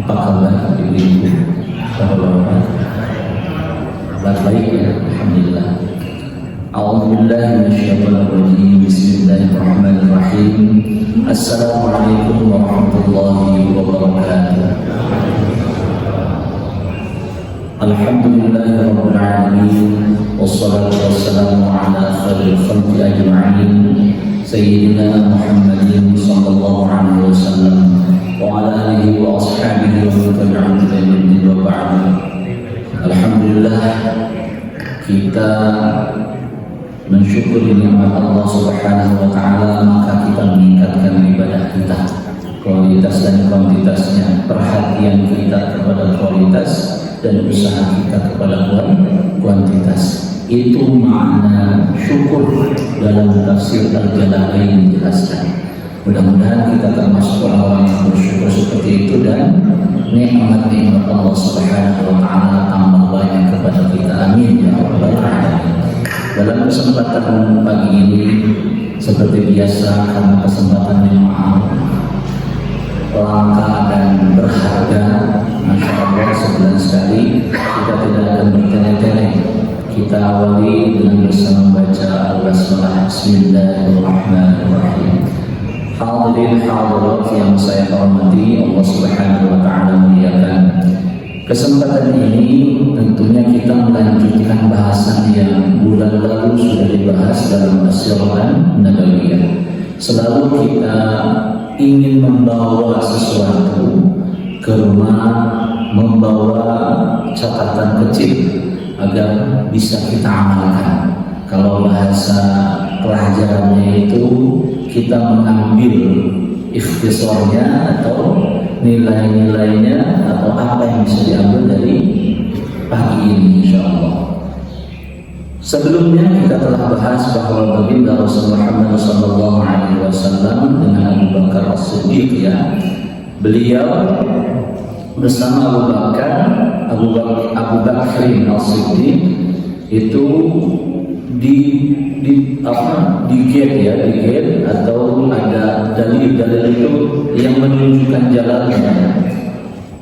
Apa kabar ibu-ibu? Bapak baik ya, alhamdulillah. A'udzubillahi minasyaitonir rajim. Bismillahirrahmanirrahim. Assalamualaikum warahmatullahi wabarakatuh. Alhamdulillahirabbil alamin. Wassalatu wassalamu ala khairil khalqi ajma'in. Sayyidina Muhammadin sallallahu alaihi wasallam wa ala alihi wa ashabihi wa man tabi'ahum bi ihsan wa ba'd. Alhamdulillah, kita mensyukuri nikmat Allah Subhanahu wa taala, maka kita meningkatkan ibadah kita, kualitas dan kuantitasnya, perhatian kita kepada kualitas dan usaha kita kepada kuantitas. Itu makna syukur dalam tafsir Al-Jalalain menjelaskan. Mudah-mudahan kita termasuk orang-orang yang bersyukur seperti itu dan nikmat-nikmat Allah Subhanahu wa taala tambah banyak kepada kita. Amin ya rabbal alamin. Dalam kesempatan pagi ini seperti biasa, karena kesempatan yang langka dan berharga, masya Allah, sebulan sekali kita tidak akan bertele-tele. Kita awali dengan bersama baca Al-Basmalah. Bismillahirrahmanirrahim. Hadirin hadirat yang saya hormati, Allah Subhanahu wa taala muliakan. Kesempatan ini tentunya kita melanjutkan bahasan yang bulan lalu sudah dibahas dalam As-Sirah Nabawiyah. Selalu kita ingin membawa sesuatu ke rumah, membawa catatan kecil agar bisa kita amalkan. Kalau bahasa pelajarannya itu kita mengambil ikhtisarnya atau nilai-nilainya atau apa yang bisa diambil dari pagi ini insyaallah. Sebelumnya kita telah bahas bahwa baginda Rasulullah Muhammad SAW dengan Abu Bakar As-Siddiq, ya, beliau bersama Abu Bakar As-Siddiq itu di gate atau ada dalil itu yang menunjukkan jalannya,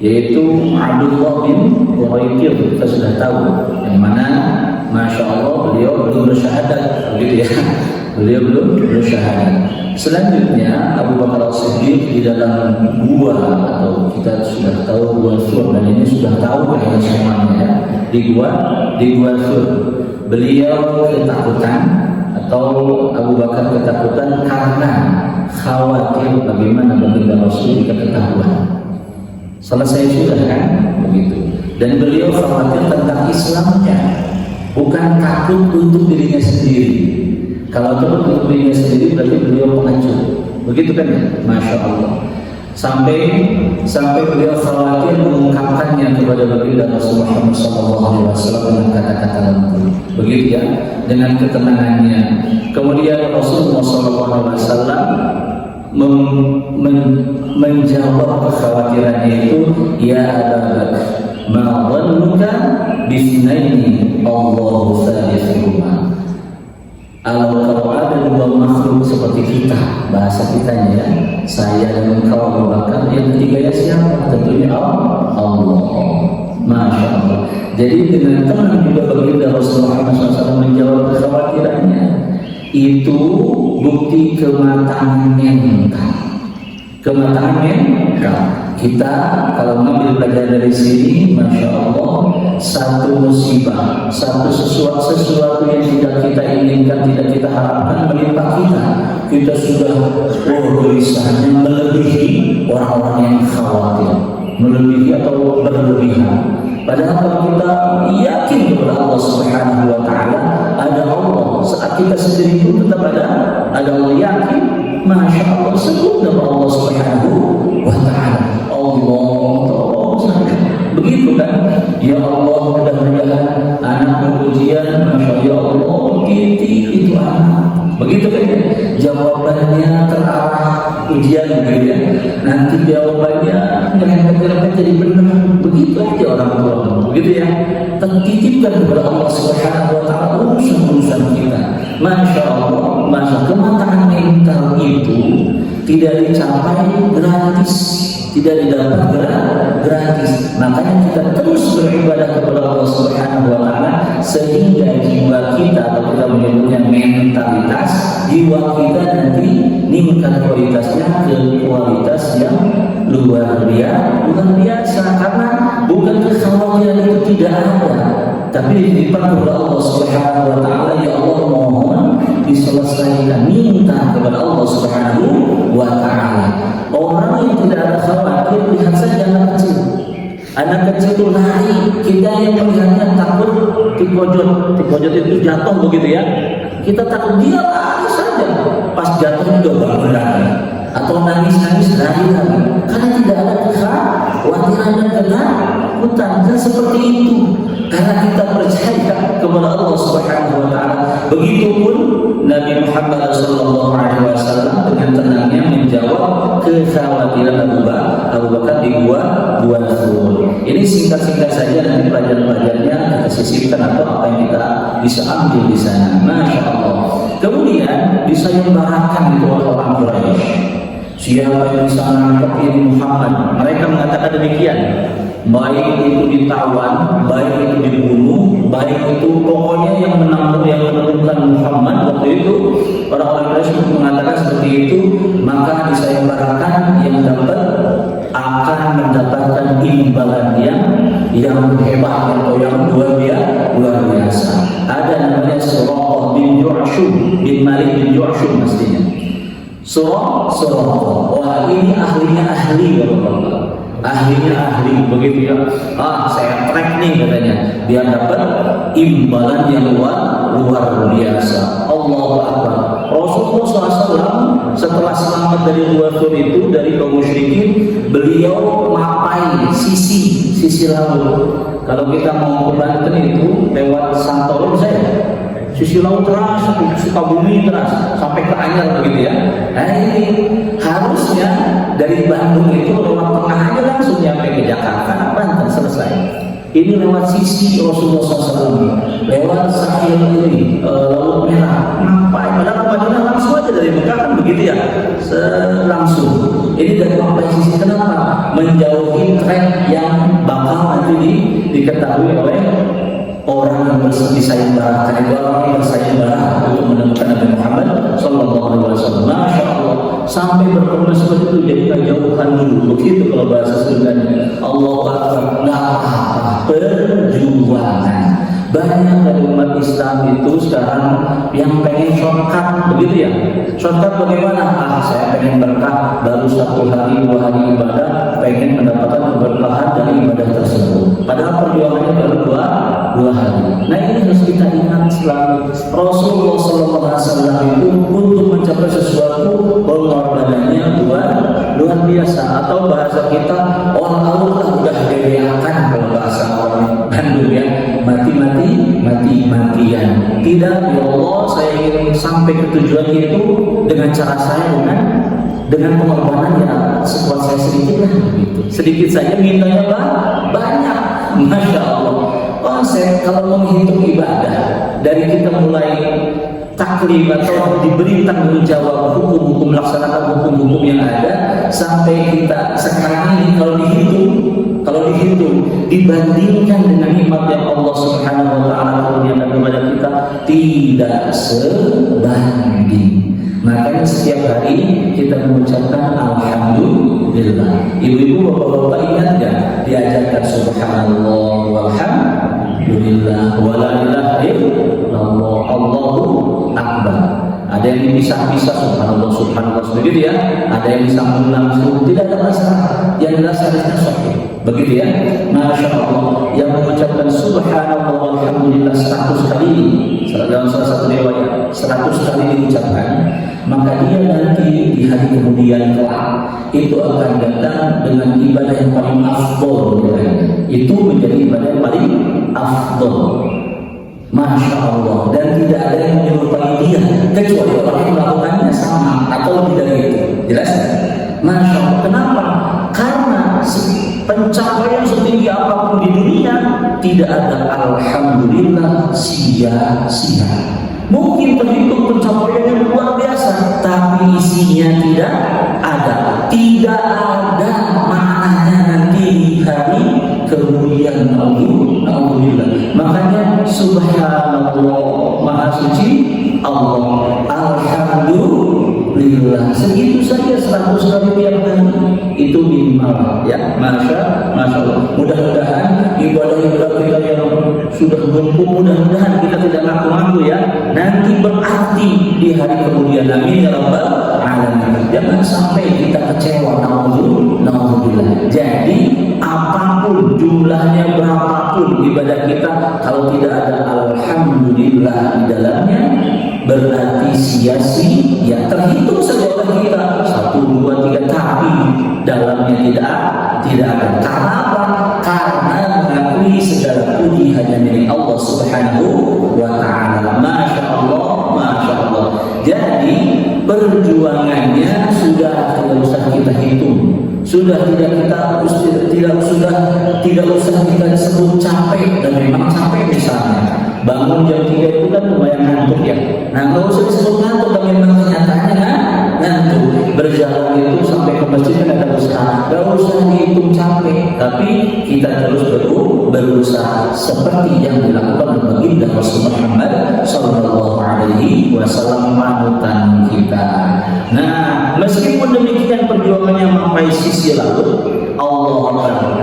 yaitu Abdullah bin Uraiqid. Kita sudah tahu yang mana, masya Allah, beliau belum bersyahadat, begitu ya. Beliau belum bersyahadat. Selanjutnya Abu Bakar As-Siddiq di dalam gua, atau kita sudah tahu gua Sur, dan ini sudah tahu kayaknya semuanya, di gua Sur. Beliau ketakutan, atau Abu Bakar ketakutan karena khawatir bagaimana baginda Rasul jika ketahuan. Selesai sudah kan, begitu. Dan beliau khawatir tentang Islamnya, bukan takut untuk dirinya sendiri. Kalau takut untuk dirinya sendiri berarti beliau pengecut, begitu kan ya? Masya Allah. Sampai beliau khawatir mengungkapkannya kepada baginda Rasulullah SAW dengan kata-kata lembut, begitu ya, dengan ketenangannya. Kemudian Rasulullah SAW menjawab kekhawatirannya itu, ya Abu Bakar, ma dhannuka bisnaini Allahu thalithuma. Kalau ada dua makhluk seperti kita, bahasa kitanya ya, saya dan engkau Abu Bakar, yang ketiga ya siapa? Tentunya Allah. Masya Allah. Jadi dengan tenang juga baginda Rasulullah SAW menjawab kekhawatirannya. Itu bukti kematangan mental. Kita kalau mengambil pelajaran dari sini, masya Allah, satu musibah, sesuatu yang tidak kita inginkan, tidak kita harapkan menimpa kita sudah gelisahnya melebihi orang-orang yang khawatir, melebihi atau berlebihan. Padahal kalau kita yakin kepada Allah Subhanahu wa taala, ada Allah, saat kita sendiri pun tetap ada Allah, yakin, masya Allah, sebut nama Allah Subhanahu wa taala. Allah, begitu kan? Ya Allah, mudah-mudahan anak ujian, masya Allah, itu anak, begitu kan? Jawabannya terarah ujian, gitu ya. Nanti jawabannya nyerempet jadi benar, begitu aja orang tua, begitu ya. Titipkan kepada Allah Subhanahu wa taala urusan kita. Masya Allah, masa kematangan mental itu tidak dicapai gratis, tidak didapat gratis. Makanya kita terus beribadah kepada Allah Subhanahu wa taala sehingga jiwa kita, atau kita menyebutnya mentalitas jiwa kita, nanti meningkat kualitasnya ke kualitas yang luar biasa. Karena bukan kekhawatiran itu tidak ada, tapi dilipat kepada Allah Subhanahu wa taala. Ya Allah, mohon diselesaikan, minta kepada Allah Subhanahu wa taala. Orang yang tidak ada khawatir, lihat saja anak kecil. Anak kecil itu lari, kita yang melihatnya takut dipojok itu jatuh begitu ya. Kita takut, dia lari saja. Pas jatuh juga bangun lagi. Atau nangis lari lagi. Karena tidak ada kekhawatiran dan ketakutan. Dan seperti itu. Karena kita percaya kepada Allah Subhanahu wa taala. Begitupun Nabi Muhammad SAW dengan tenangnya menjawab kekhawatiran Abu Bakar di gua Thur. Ini singkat-singkat saja, nanti pelajaran-pelajarannya kita sisipkan atau apa yang kita bisa ambil di sana. Masya Allah. Kemudian disayembarakan itu oleh orang Quraisy. Siapa yang bisa menangkap ini Muhammad? Mereka mengatakan demikian. Baik itu ditawan, baik itu dibunuh, baik itu pokoknya yang menemukan Muhammad waktu itu, orang-orang Quraisy mengatakan seperti itu, maka disayembarakan yang dapat akan mendapatkan imbalan yang hebat atau yang luar biasa. Ada namanya Suraqah bin Ju'shum bin Malik bin Ju'shum mestinya. Suraqah. Wah, ini ahlinya begitu ya. Saya track nih katanya, biar dapat imbalan yang luar biasa. Allahu Akbar. Rasulullah SAW setelah selamat dari dua Thur itu, dari kaum musyrikin, beliau mapai sisi laut. Kalau kita mau ke Banten itu lewat Santorum sisi laut teras, Sukabumi teras, sampai ke Anyar begitu ya. Nah ini harusnya dari Bandung itu lewat tengah aja langsung sampai ke Jakarta, Banten, selesai. Ini lewat sisi Rasulullah SAW, lewat Sahil ini, Laut Merah, Mampai. Padahal Madinah langsung aja dari Mekah kan begitu ya, langsung. Ini dari Mampai sisi, kenapa? Menjauhi trek yang bakal nanti diketahui oleh orang yang bersayembara. Karena itu orang yang bersayembara untuk menemukan Nabi Muhammad SAW. Masya Allah, sampai bertemu seperti itu, jadi jauhan dulu. Begitu kalau bahasa Sundanya. Allahu Akbar. Nggak apa-apa, perjuangan. Banyak dari umat Islam itu sekarang yang pengen shortcut, begitu ya. Shortcut bagaimana? Saya pengen berkah, baru 1 hari 2 hari ibadah, pengen mendapatkan keberkahan dari ibadah tersebut. Padahal perjuangannya baru 2 hari. Nah ini harus kita ingat selalu. Rasulullah SAW itu untuk mencapai sesuatu pengorbanannya luar biasa. Atau bahasa kita, orang udah deweakan kalau bahasa orang Bandung ya, mati-matian. Tidak, ya Allah, saya ingin sampai ke tujuan itu dengan cara saya, dengan pengorbanan ya sekuat saya sedikit lah gitu. Sedikit saja mintanya banyak. Masya Allah. Saya kalau mau menghitung ibadah dari kita mulai taklif atau diberi tanggung jawab hukum-hukum, melaksanakan hukum-hukum yang ada, sampai kita sekarang ini kalau dihitung dibandingkan dengan nikmat yang Allah Subhanahu wa taala kurniakan kepada kita, tidak sebanding. Makanya setiap hari kita mengucapkan alhamdulillah. Ibu-ibu, bapak-bapak ingat enggak diajarkan subhanallah walhamdulillah wala ilaha illallah, Allahu akbar. Ada yang bisa subhanallah begitu ya. Ada yang bisa langsung, tidak ada masalah. Yang jelas harusnya sahih. Begitu ya. Masya Allah. Yang mengucapkan subhanallah walhamdulillah 100 kali dalam salah satu riwayat 100 kali diucapkan, maka dia nanti di hari kemudian kelak itu akan datang dengan ibadah yang paling afdol. Itu menjadi ibadah yang paling afdol. Masya Allah. Dan tidak ada yang menyerupai dia kecuali orang yang melakukannya sama atau lebih dari itu. Jelas? Masya Allah. Kenapa? Karena pencapaian setinggi apapun di dunia tidak ada alhamdulillah sia-sia. Mungkin terhitung pencapaian yang luar biasa, tapi isinya tidak ada. tidak ada maknanya nanti di hari kemudian. Alhamdulillah. Makanya subhanallah, maha suci Allah, alhamdulillah, segitu saja 100 kali tiap hari itu minimal ya. Masya Allah. Mudah-mudahan ibadah kita yang sudah mumpung, mudah-mudahan kita tidak ngaku-ngaku ya, nanti berarti di hari kemudian. Amin ya rabbal alamin. Jangan sampai kita kecewa. Naudzubillah. Jadi apapun jumlahnya, berapapun ibadah kita, kalau tidak ada alhamdulillah di dalamnya, berarti sia-sia. Ya terhitung saja kita 1, 2, 3, tapi dalamnya tidak ada. Karena apa? Karena mengakui segala puji hanya milik Allah Subhanahu wa ta'ala. Masya Allah. Jadi perjuangannya sudah tidak usah kita hitung, sudah tidak usah kita sebut capek. Dan memang capek, misalnya bangun jam 3 itu kan lumayan ngantuk ya. Nah, nggak usah disebut ngantuk, tapi memang kenyataannya ngantuk. Berjalan itu sampai ke masjid kan ada usaha, nggak usah dihitung capek, tapi kita terus berusaha seperti yang dilakukan oleh baginda Rasul Muhammad Sallallahu Alaihi Wasallam, panutan kita. Nah, meskipun demikian perjuangannya sampai sisi laut, Allah Akbar.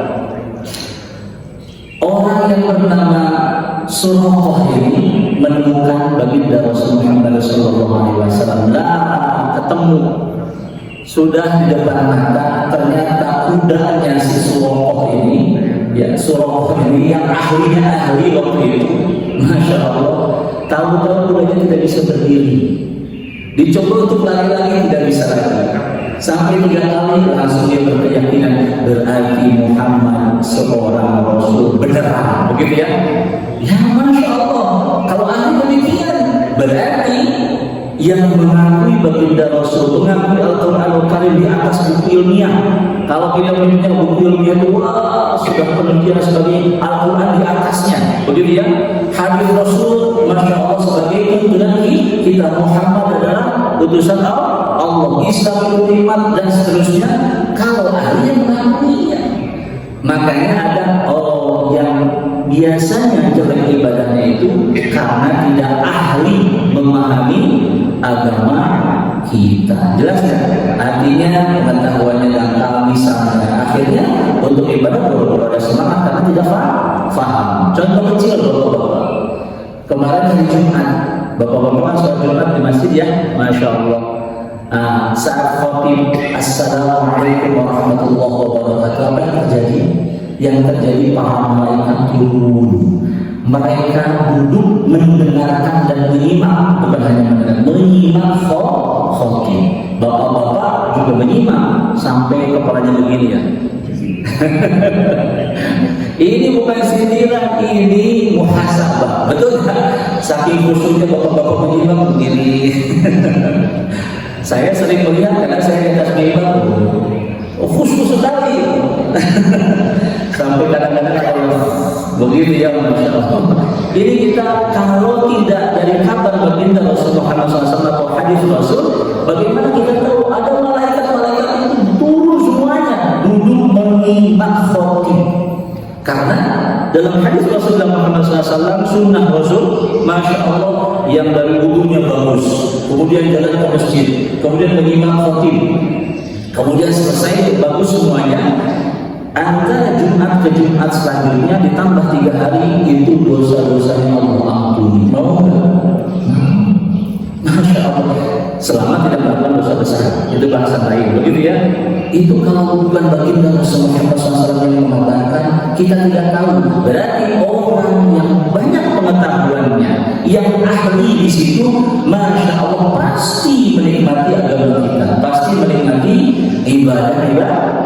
Orang yang bernama Suraqah ini menemukan baginda Rasul Muhammad Sallallahu Alaihi Wasallam. Ketemu, sudah di depan mata. Ternyata kudanya si Suraqah ini, ya Suraqah ini yang ahli waktu itu, Masya Allah, tahu-tahu kudanya tidak bisa berdiri. Dicoba untuk lari-lari, tidak bisa lagi. Sampai 3 kali langsung dia berkeyakinan, berarti Muhammad seorang Rasul beneran, begitu ya? Ya Masya Allah. Kalau ahli demikian, berarti yang mengakui baginda Rasul, mengakui Al-Quran Al-Karim di atas buku ilmiah. Kalau kita punya buku ilmiah itu, wah, sudah penelitian sebagai Al-Quran di atasnya, begitu ya? Hadis Rasul, Masya Allah, sebagai tuntunan kita. Muhammad adalah utusan Allah, Islam iman dan seterusnya. Kalau ahli yang mengakuinya, makanya ada yang biasanya jelek ibadahnya itu karena tidak ahli memahami agama kita. Jelas ya? Artinya pengetahuannya dangkal misalnya, akhirnya untuk ibadah baru ada semangat karena tidak faham. Contoh kecil, bapak-bapak. Kemarin hari Jumat, bapak-bapak sholat Jumat di masjid ya, Masya Allah. Saat khotib Assalamualaikum warahmatullahi wabarakatuh, apa yang terjadi? Yang terjadi para malaikat turun. Mereka duduk mendengarkan dan menyimak, bukan hanya mendengar, menyimak khotib. Bapak-bapak juga menyimak sampai kepalanya begini ya. Ini bukan sindiran, ini muhasabah, betul kan? Saking khusyuknya bapak-bapak menyimak begini. Saya sering melihat karena saya di atas mimbar, khusyuk sekali. Sampai kadang-kadang kalau begitu ya, Masya Allah. Ini kita kalau tidak dari kabar baginda Rasul Muhammad SAW atau hadis Rasul, bagaimana kita tahu ada malaikat-malaikat itu turun semuanya duduk menyimak khotib? Karena dalam hadis Rasulullah Muhammad SAW, sunnah Rasul, Masya Allah, yang dari wudunya bagus, kemudian jalan ke masjid, kemudian menyimak khotib, kemudian selesai bagus semuanya. Antara Jumat ke Jumat selanjutnya ditambah 3 hari, itu dosa-dosanya Allah ampuni. Mau nggak? Masya Allah. Selama tidak melakukan dosa besar, itu bahasa lain, begitu ya. Itu kalau bukan baginda Rasul Muhammad SAW yang mengatakan, kita tidak tahu. Berarti orang yang banyak pengetahuannya, yang ahli di situ, Masya Allah, pasti menikmati agama kita, pasti menikmati ibadah.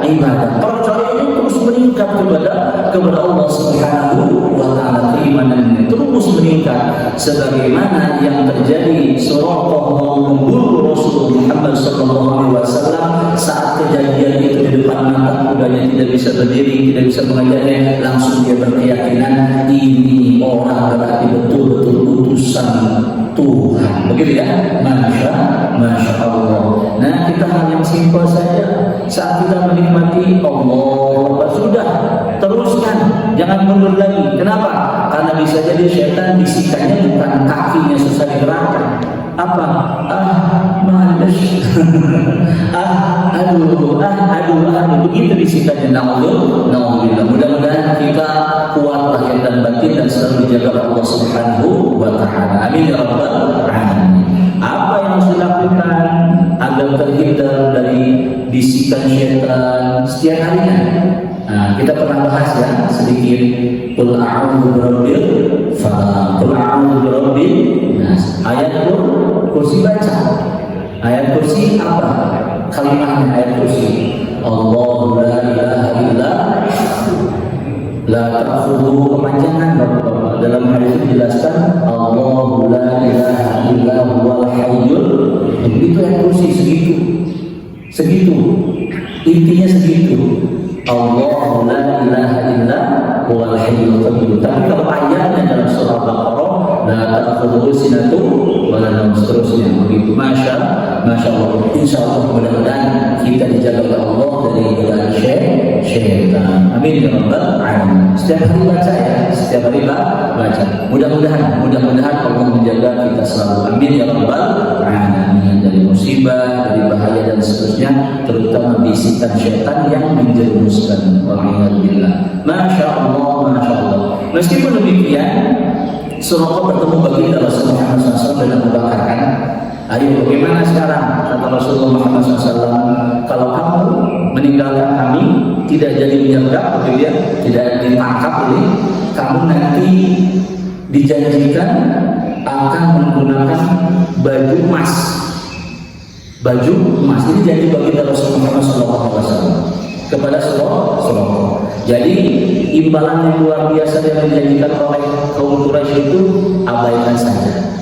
Percayanya terus meningkat kepada Allah Subhanahu wa Ta'ala, keimanannya terus meningkat, sebagaimana yang terjadi Suraqah membunuh Rasul Muhammad SAW saat kejadian itu di depan mata kudanya tidak bisa berdiri, tidak bisa mengajarnya, langsung dia berkeyakinan ini orang berarti betul-betul utusan Tuhan, begitu ya. Masya Allah. Nah, kita hal yang simpel saja. Saat kita menikmati Allah, sudah teruskan, jangan mundur lagi. Kenapa? Karena bisa jadi syaitan bisikannya bukan kakinya susah digerakkan. Apa? Males. aduh. Begitu bisikannya. Nauzubillah. Mudah-mudahan kita kuat lahir dan batin dan selalu dijaga Allah Subhanahu wa Ta'ala. Amin ya rabbal alamin. Apa yang harus dilakukan agar terhindar dari bisikan syaitan setiap harinya? Nah, kita pernah bahas ya sedikit. Qul a'udzu birabbil falaq, qul a'udzu birabbin nas. Ayat kursi baca. Ayat kursi apa? Kalimatnya ayat kursi. Allahu la ilaha illa la ta'khudhuhu, kepanjangan Bapak-bapak. Dalam hadis dijelaskan Allahu la ilaha illa huwal hayyul. Itu ayat kursi segitu. Intinya segitu. Allahu la ilaha illa huwal hayyul qayyum. Tapi kalau ayatnya dalam surah Baqarah la ta'khudhuhu sinatun wa la nawm, seterusnya begitu. Masya Allah. Insyaallah mudah-mudahan kita dijaga oleh Allah dari godaan syaitan. Amin ya rabbal alamin. Setiap hari baca ya, setiap hari baca. Mudah-mudahan Allah menjaga kita selalu. Amin ya rabbal alamin. Dari musibah, dari bahaya dan seterusnya, terutama bisikan syaitan yang menjerumuskan. Walhamdulillah. Masya Allah. Meskipun demikian, Suraqah bertemu baginda Rasulullah SAW dan Abu Bakar kan. Ayo bagaimana sekarang? Kata Rasulullah Muhammad SAW, kalau kamu meninggalkan kami, tidak jadi menyergap, tidak ditangkap ini, kamu nanti dijanjikan akan menggunakan baju emas. Ini janji baginda Rasulullah SAW kepada Suraqah. Jadi imbalan yang luar biasa yang dijanjikan oleh kaum Quraisy itu abaikan saja.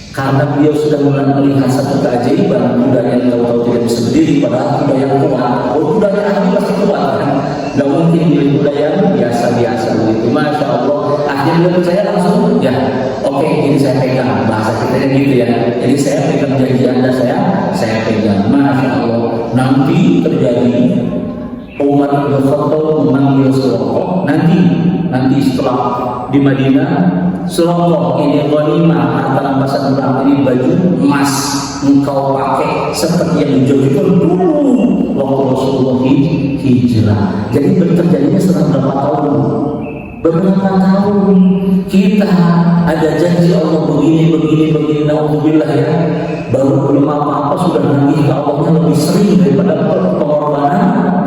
Karena beliau sudah melihat satu keajaiban, kuda yang tahu tidak bisa berdiri, padahal kuda yang kuat. Kuda yang ahli pasti kuat kan? Gak mungkin beli kuda yang biasa-biasa begitu. Masya Allah. Akhirnya percaya langsung, ya oke, ini saya pegang. Bahasa kita gitu ya. Jadi saya pegang janji Anda, saya pegang. Masya Allah. Nanti terjadi Umar bin Khattab memanggil Suraqah. Nanti setelah di Madinah, Suraqah ini ghanimah harta rampasan perang, ini baju emas engkau pakai seperti yang dijanjikan dulu waktu Rasulullah hijrah. Jadi terjadinya setelah beberapa tahun kita ada janji Allah begini, naudzubillah ya. Baru belum apa-apa sudah nagih ke Allahnya lebih sering daripada pengorbanannya.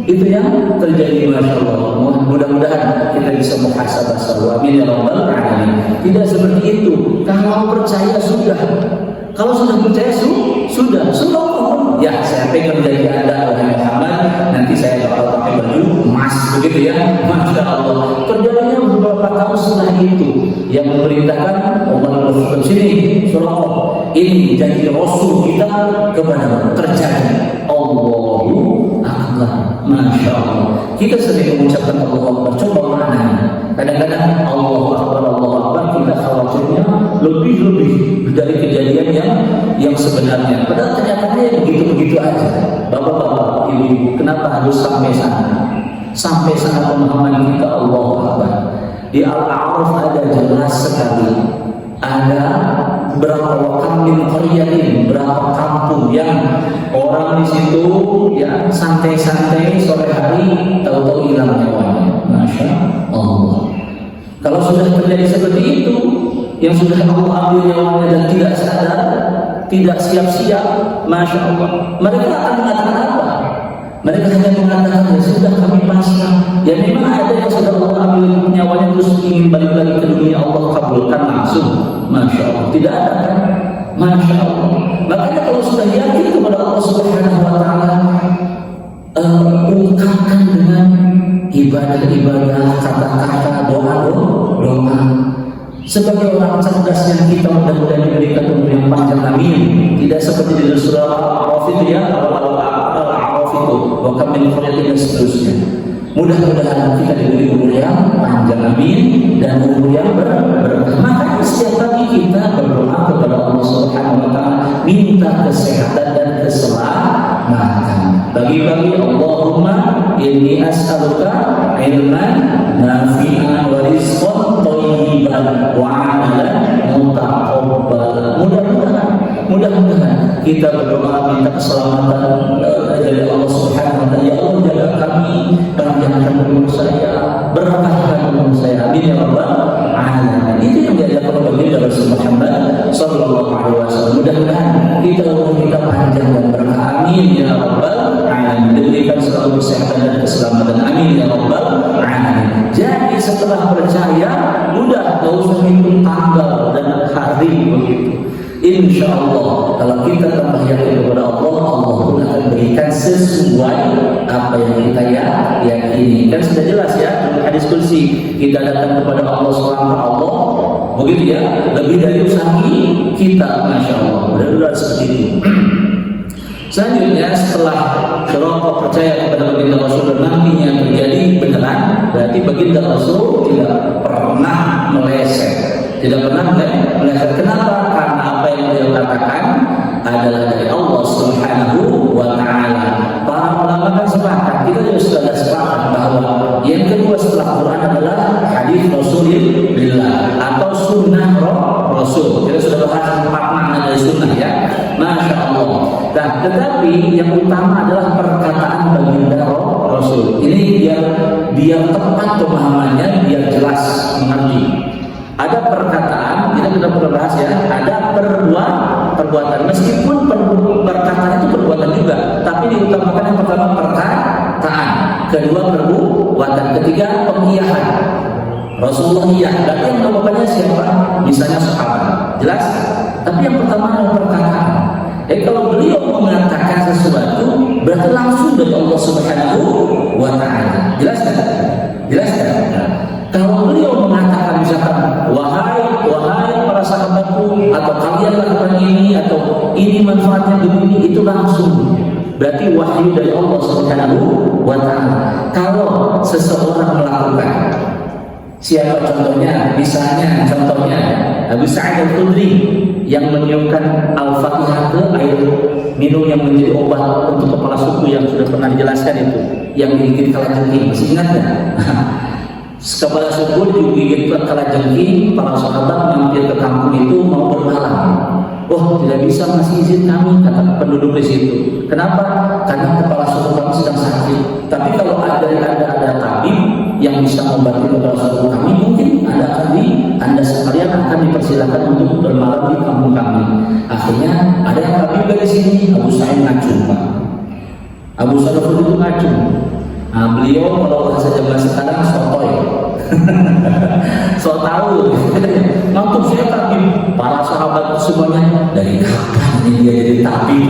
Itu yang terjadi. Masya Allah. Mudah-mudahan kita bisa muhasabah selalu. Amin ya rabbal alamin. Tidak seperti itu. Kalau percaya sudah. Kalau sudah percaya sudah. Ya, saya pegang janji Anda wahai Muhammad, nanti saya bakal pakai baju emas begitu ya. Masya Allah. Terjadinya beberapa tahun setelah itu yang memerintahkan Umar bin Khattab, sini Suraqah, ini janji Rasul kita kepada terjadi. Allahu Akbar. Masya Allah. Kita sering mengucapkan Allahu Akbar. Coba maknanya. Kadang-kadang Allahu Akbar kita khawatirnya lebih dari kejadian yang sebenarnya. Padahal ternyata dia begitu aja. Bapak-bapak, ibu-ibu, kenapa harus sampai sana? Sampai sana pemahaman kita Allahu Akbar. Di Al-A'raf ada jelas sekali. Ada berapa min qaryatin, berapa kampung yang orang di situ ya santai-santai sore hari tahu-tahu hilang nyawanya. Masya Allah. Kalau sudah terjadi seperti itu, yang sudah Allah ambil nyawanya dan tidak sadar, tidak siap-siap, Masya Allah, mereka akan mengatakan apa? Mereka hanya mengatakan, ya sudah kami pasrah. Ya memang ada yang sudah Allah ambil nyawanya terus ingin balik lagi ke dunia, Allah kabulkan langsung. Masya Allah, tidak ada kan? Masya Allah. Makanya kalau sudah yakin kepada Allah Subhanahu Wa Taala, ungkapkan dengan ibadah, kata-kata, doa. Sebagai orang cerdas yang kita mudah-mudahan diberikan umur yang panjang, amin. Tidak seperti di surah Al-A'raf itu ya, Al-A'raf itu, wa kam min qaryatin dan seterusnya. Mudah-mudahan kita diberi umur yang panjang, amin, dan umur yang berkah. Maka setiap pagi kita berdoa kepada Allah Subhanahu wa taala, minta kesehatan dan keselamatan. Bagi-bagi, Allahumma inni as'aluka ilman nafi'an wa rizqan thayyiban wa 'amalan mutaqabbalan. Mudah-mudahan kita berdoa minta keselamatan dari Allah Subhanahu wa taala. Ya Allah, jaga kami, panjangkan umur saya, berkahkan umur saya, amin ya rabbal alamin. Itu yang diajarkan oleh Nabi Rasul Muhammad sallallahu alaihi wasallam. Mudah-mudahan kita umur kita panjang dan berkah, amin ya rabbal alamin. Diberikan selalu kesehatan dan keselamatan, amin ya rabbal alamin. Jadi setelah percaya, mudah, tak usah hitung tanggal dan hari begitu. Insya Allah, kalau kita tambah yakin kepada Allah, Allah pun akan berikan sesuai apa yang kita yakini. Kan sudah jelas ya, hadis kursi, kita datang kepada Allah SWT, Allah begitu ya, lebih dari usaha kita, masya Allah. Mudah-mudahan seperti itu. Selanjutnya, setelah kita percaya kepada baginda Rasul dan nantinya terjadi beneran, berarti baginda Rasul tidak pernah meleset. Tidak pernah meleset. Kenapa? Karena apa yang beliau katakan adalah dari Allah Subhanahu wa taala. Para ulama kan sepakat, kita juga sudah sepakat bahwa yang kedua setelah Quran adalah hadis Rasulullah atau sunnah Rasul. Kita sudah bahas 4 makna dari sunnah ya. Masya Allah. Nah, tetapi yang utama adalah perkataan baginda Rasul. Ini biar tepat pemahamannya, biar jelas mengerti. Ada perkataan, kita sudah pernah bahas ya, ada perbuatan. Meskipun perkataan itu perbuatan juga, tapi diutamakan yang pertama perkataan, kedua perbuatan, ketiga pengiyahan. Rasulullah iya, berarti yang melakukannya siapa? Misalnya sahabat, jelas. Tapi yang pertama adalah perkataan. Kalau beliau mengatakan sesuatu, berarti langsung dari Allah Subhanahu wa taala. Jelas kan? Jelas kan? Kalau beliau mengatakan misalkan wahai para sahabatku, atau kalian lakukan ini, atau ini manfaatnya begini, itu langsung berarti wahyu dari Allah Subhanahu wa taala. Kalau seseorang melakukan, siapa contohnya? Misalnya contohnya Abu Sa'id Al-Khudri yang menyiapkan Al-Fatihah ke air minum yang menjadi obat untuk kepala suku yang sudah pernah dijelaskan itu, yang digigit kalajengking, masih ingat ya? Kepala suku digigit kalajengking, para sahabat mampir ke kampung itu mau bermalam. Oh, tidak bisa ngasih izin kami, kata penduduk di situ. Kenapa? Karena kepala suku kami sedang sakit. Tapi kalau ada tabib yang bisa membantu kepala suku kami, mungkin Anda sekalian akan dipersilakan untuk bermalam di kampung kami. Akhirnya ada yang tabib dari sini, Abu Sa'id ngacung, Pak. Abu Sa'id itu ngacung. Nah, beliau kalau bahasa zaman sekarang sotoy. So tahu. Nonton saya tabib, para sahabat semuanya dari kapan ini dia jadi tabib?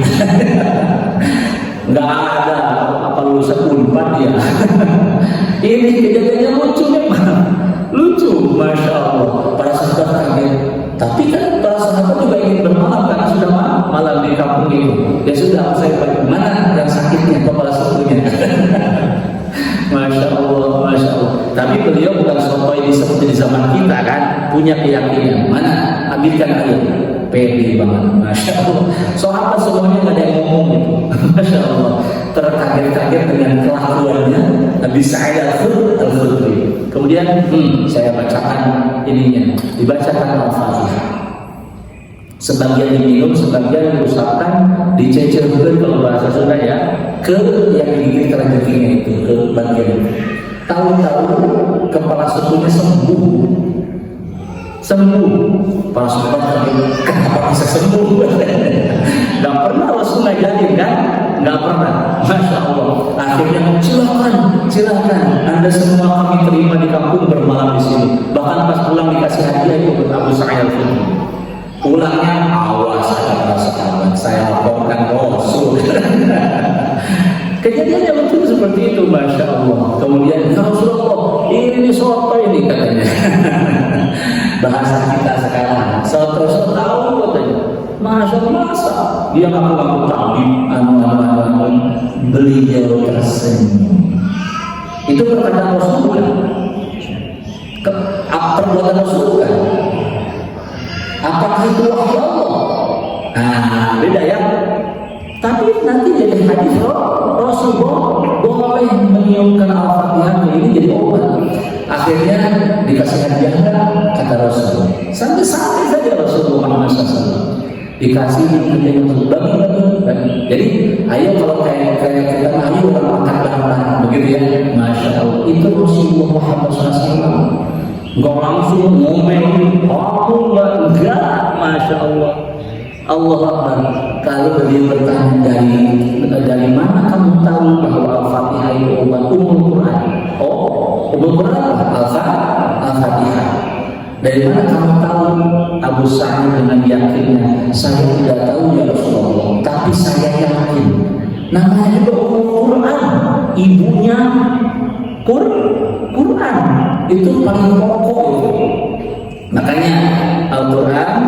Nggak ada apa lulusan Unpad ya. Ini kejadiannya lucu memang. Lucu, masya Allah. Para sahabat kaget. Tapi kan para sahabat juga ingin bermalam karena sudah malam di kampung itu. Ya sudah, saya mana yang sakitnya kepala sukunya. Masya Allah, Masya Allah. Tapi beliau bukan sotoy seperti di zaman kita kan, punya keyakinan. Mana? Ambilkan air. Pede banget, Masya Allah. Sahabat semuanya nggak ada yang ngomong gitu. Masya Allah. Terkaget-kaget dengan kelakuannya Nabi Sa'id Al-Khudri. Kemudian saya bacakan ininya, dibacakan Al-Fatihah. Sebagian diminum, sebagian diusapkan, dicecerkan kalau bahasa Sunda ya, ke yang digigit kalajengkingnya itu, ke bagian. Tahu-tahu kepala sukunya sembuh. Para sahabat kenapa bisa sembuh? Gak pernah Rasul ngajarin kan? Gak pernah. Masya Allah. Akhirnya silakan. Anda semua kami terima di kampung bermalam di sini. Bahkan pas pulang dikasih hadiah itu buat Abu Sa'id Al-Khudri. Pulangnya awas kata para sahabat, saya laporkan Rasul. Kejadiannya betul seperti itu, Masya Allah. Kemudian ya Rasulullah, ini soto ini katanya. Bahasa kita sekarang, soto tahu katanya. Masya Allah, dia ngaku-ngaku tabib, beliau tersenyum. Itu perkataan Rasul bukan? Perbuatan Rasul bukan? Apakah itu wahyu Allah? Nah, beda ya. Tapi nanti jadi hadis Rasulullah boleh meniupkan Al-Fatihah ini jadi obat. Akhirnya dikasih hadiah kata Rasulullah. Sampai saja Rasulullah Muhammad SAW dikasih hadiah untuk bagi. Jadi ayo kalau kayak kita ayo orang makan bareng begitu ya. Masya Allah itu Rasulullah Muhammad SAW. Enggak langsung ngomel, aku enggak, Masya Allah. Allah Akbar. Kalau beliau bertanya dari mana kamu tahu bahwa Al-Fatihah itu obat umul Quran? Oh, umul Quran apa? Al-Fatihah. Dari mana kamu tahu? Abu Sa'id dengan yakinnya, saya tidak tahu ya Rasulullah, tapi saya yakin. Namanya juga umul Quran, ibunya Quran itu paling pokok itu. Makanya Al-Quran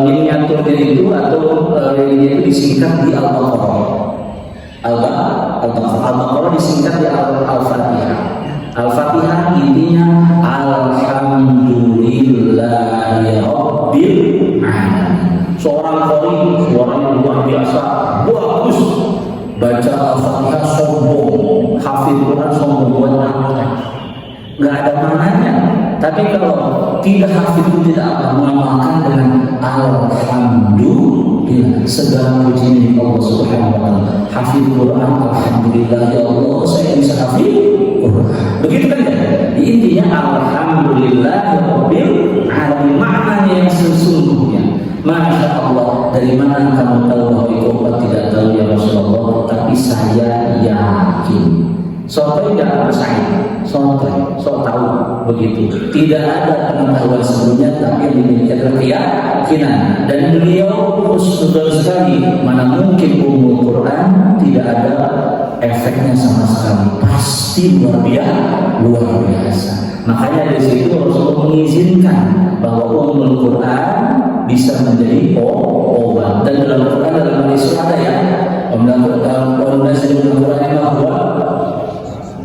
miniaturnya itu atau ini itu disingkat di Al-Baqarah. Al-Baqarah disingkat di Al-Fatihah. Al-Fatihah intinya Alhamdulillahi Rabbil Alamin. Seorang qari, suara yang luar biasa, bagus. Baca Al-Fatihah sombong, hafid Quran sombong, buat apa? Nggak ada mananya. Tapi kalau tidak hafid itu tidak akan mengamalkan dengan Alhamdulillah, segala puji milik Allah Subhanahu wa taala. Hafid Quran, alhamdulillah ya Allah saya bisa hafid Quran. Begitu kan ya? Intinya alhamdulillah rabbil alamin, maknanya yang sesungguhnya. Masya Allah, dari mana kamu tahu bahwa itu obat? Tidak tahu ya Rasulullah, tapi saya yakin. Soalnya tidak ada saing, soalnya tahu begitu. Tidak ada pengetahuan sebelumnya, tapi yang dimiliki adalah keyakinan. Dan beliau khusus sekali, mana mungkin umul Quran tidak ada efeknya sama sekali, pasti luar biasa. Makanya di situ Rasulullah mengizinkan bahwa umul Quran bisa menjadi obat. Dan dalam Quran dalam hadis ada ya, dalam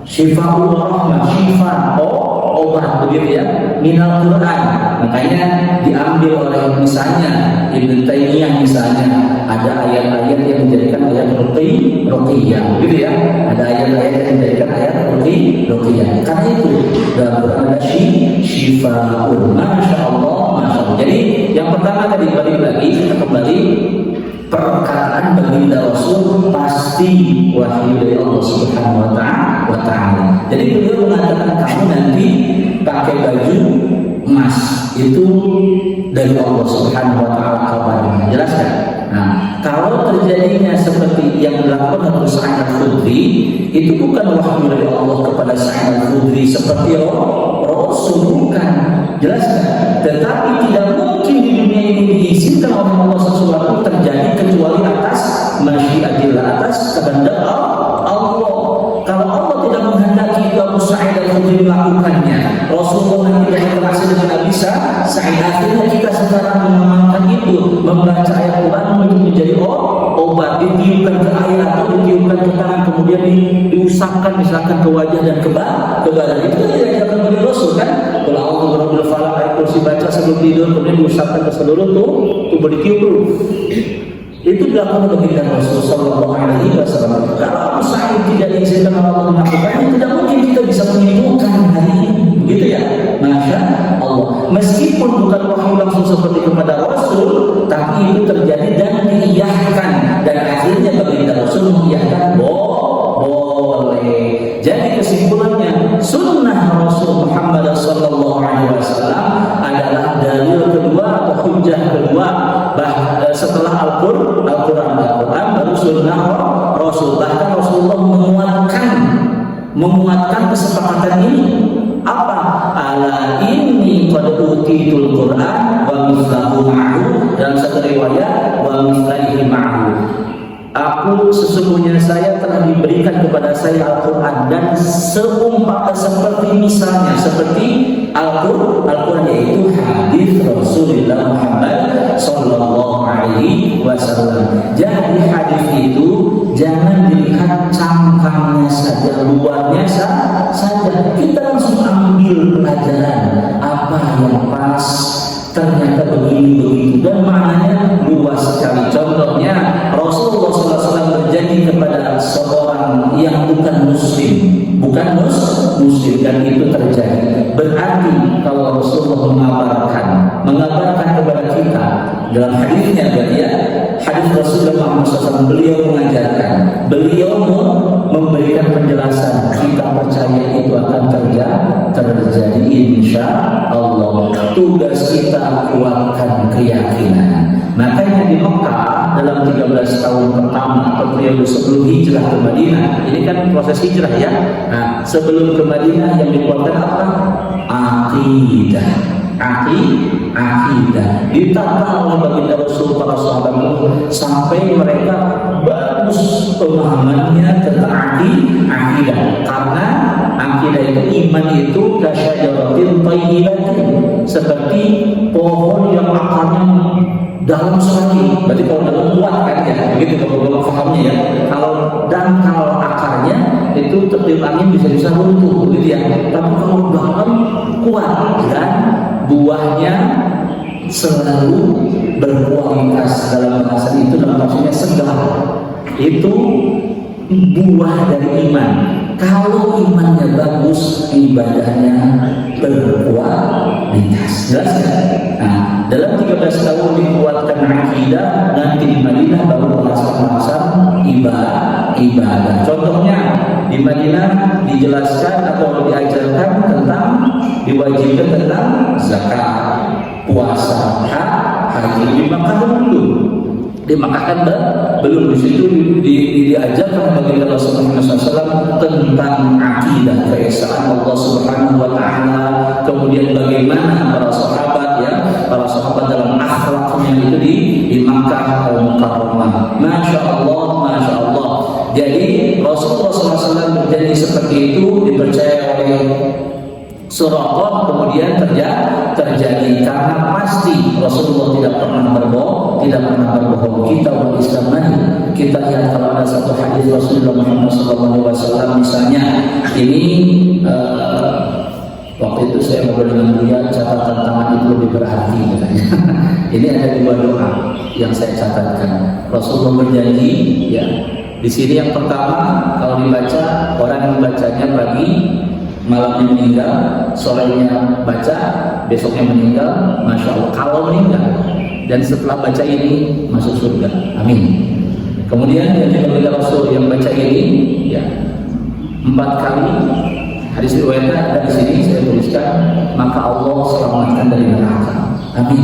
Syifa'ul rahmah, syifa, obat begitu ya, minal Quran. Makanya diambil oleh misalnya Ibnu Taimiyah misalnya, ada ayat-ayat yang menjadikan ayat ruqiyah, gitu ya. Ada ayat-ayat yang menjadikan ayat ruqiyah. Karena itu dalam Quran ada syifa'ul, Masya Allah. Jadi yang pertama tadi balik lagi, kita kembali perkataan baginda Rasul pasti wahyu dari Allah Subhanahu wa taala. Jadi beliau mengatakan kamu nanti pakai baju emas itu dari Allah Subhanahu wa taala kabarnya. Jelas kan? Nah, kalau terjadinya seperti yang dilakukan oleh Sa'id Al-Khudri, itu bukan wahyu dari Allah kepada Sa'id Al-Khudri seperti Rasul, bukan. Jelas kan? Tetapi tidak mungkin di dunia ini diizinkan oleh Allah sesuatu terjadi kecuali atas masyiatillah, atas kehendak Allah. Kalau Allah tidak menghendaki itu Abu Sa'id Al-Khudri melakukannya, Rasulullah tidak interaksi dengan Nabi Sa'id, akhirnya kita sekarang mengamalkan itu, membaca ayat Quran untuk menjadi obat, ditiupkan ke air atau ditiupkan ke tangan, kemudian diusapkan misalkan ke wajah dan ke badan. Itu kan tidak dilakukan oleh Rasul kan? Kalau Allah berdoa falak ayat kursi baca sebelum tidur, kemudian diusapkan ke seluruh tubuh ditiup dulu. Itu dilakukan oleh Rasul sallallahu alaihi wasallam. Kalau Abu Sa'id tidak diizinkan Allah melakukannya, tidak mungkin kita bisa menimbulkan hari ini. Begitu ya? Masya Allah. Meskipun bukan wahyu langsung seperti kepada Rasul, tapi itu terjadi dan diiyahkan, dan akhirnya baginda Rasul mengiyakan boleh. Jadi kesimpulannya, sunnah Rasul Muhammad sallallahu alaihi wasallam adalah dalil kedua atau hujjah kedua setelah Al-Quran baru sunnah Rasul. Bahkan Rasulullah menguatkan kesepakatan ini. Apa? Ala inni qad utitul Quran wa mithlahu ma'hu, dalam satu riwayat wa mithlihi ma'hu. Aku sesungguhnya saya telah diberikan kepada saya Al-Quran dan seperti misalnya seperti Al-Quran, yaitu hadis Rasulullah Muhammad sallallahu alaihi wasallam. Jadi hadis itu jangan dilihat cangkangnya saja, luarnya saja. Kita langsung ambil pelajaran apa yang pas. Ternyata begini dan maknanya luas sekali. Contohnya Rasulullah SAW berjanji kepada seorang yang bukan muslim, dan itu terjadi. Berarti kalau Rasulullah mengabarkan kepada kita dalam hadisnya, berarti ya, hadis Rasulullah SAW, beliau mengajarkan, beliau memberikan penjelasan, kita percaya itu akan terjadi insya Allah. Tugas kita kuatkan keyakinan. Makanya di Mekah dalam 13 tahun pertama atau periode sebelum hijrah ke Madinah, ini kan proses hijrah ya. Nah, sebelum ke Madinah yang dikuatkan apa? Akidah ditata oleh baginda Rasul, para sahabat sampai mereka bagus pemahamannya tentang akidah. Karena akidah itu, iman itu kasyajaratin thayyibatin, seperti pohon yang akarnya dalam sekali. Berarti kalau dalam kuat kan ya, begitu kalau fahamnya ya. Kalau dangkal akarnya itu tertiup angin bisa runtuh gitu ya. Tapi kalau dalam kuat dan buahnya selalu berkualitas. Dalam bahasa itu dalam maksudnya segar. Itu buah dari iman. Kalau imannya bagus, ibadahnya berkualitas. Jelas ya? Nah, dalam 13 tahun dikuatkan akidah, nanti di Madinah baru bahasa ibadah. Contohnya di Madinah dijelaskan atau diajarkan tentang, diwajibkan tentang zakat, puasa, haji. Di Makkah belum. Di Makkah kan belum. Di situ diajarkan bagi Rasulullah SAW tentang akidah, keesaan Allah Subhanahu Wa Taala. Kemudian bagaimana para sahabat dalam akhlaknya itu di Makkah Al-Mukarramah. Masya Allah. Jadi Rasulullah SAW berjanji seperti itu, dipercaya oleh Suraqah, kemudian terjadi karena pasti Rasulullah tidak pernah berbohong. Kita umat Islam kita lihat kalau ada satu hadis Rasulullah Muhammad SAW misalnya ini waktu itu saya ngobrol dengan beliau, catatan tangan itu lebih berarti katanya. Ini ada 2 doa yang saya catatkan. Rasulullah berjanji ya. Di sini yang pertama kalau dibaca, orang yang membacanya pagi, malamnya meninggal, sorenya baca, besoknya meninggal, masya Allah. Kalau meninggal dan setelah baca ini masuk surga, amin. Kemudian yang juga Rasul yang baca ini ya 4 kali, hadis riwayatnya ada di sini saya tuliskan, maka Allah selamatkan dari neraka, amin.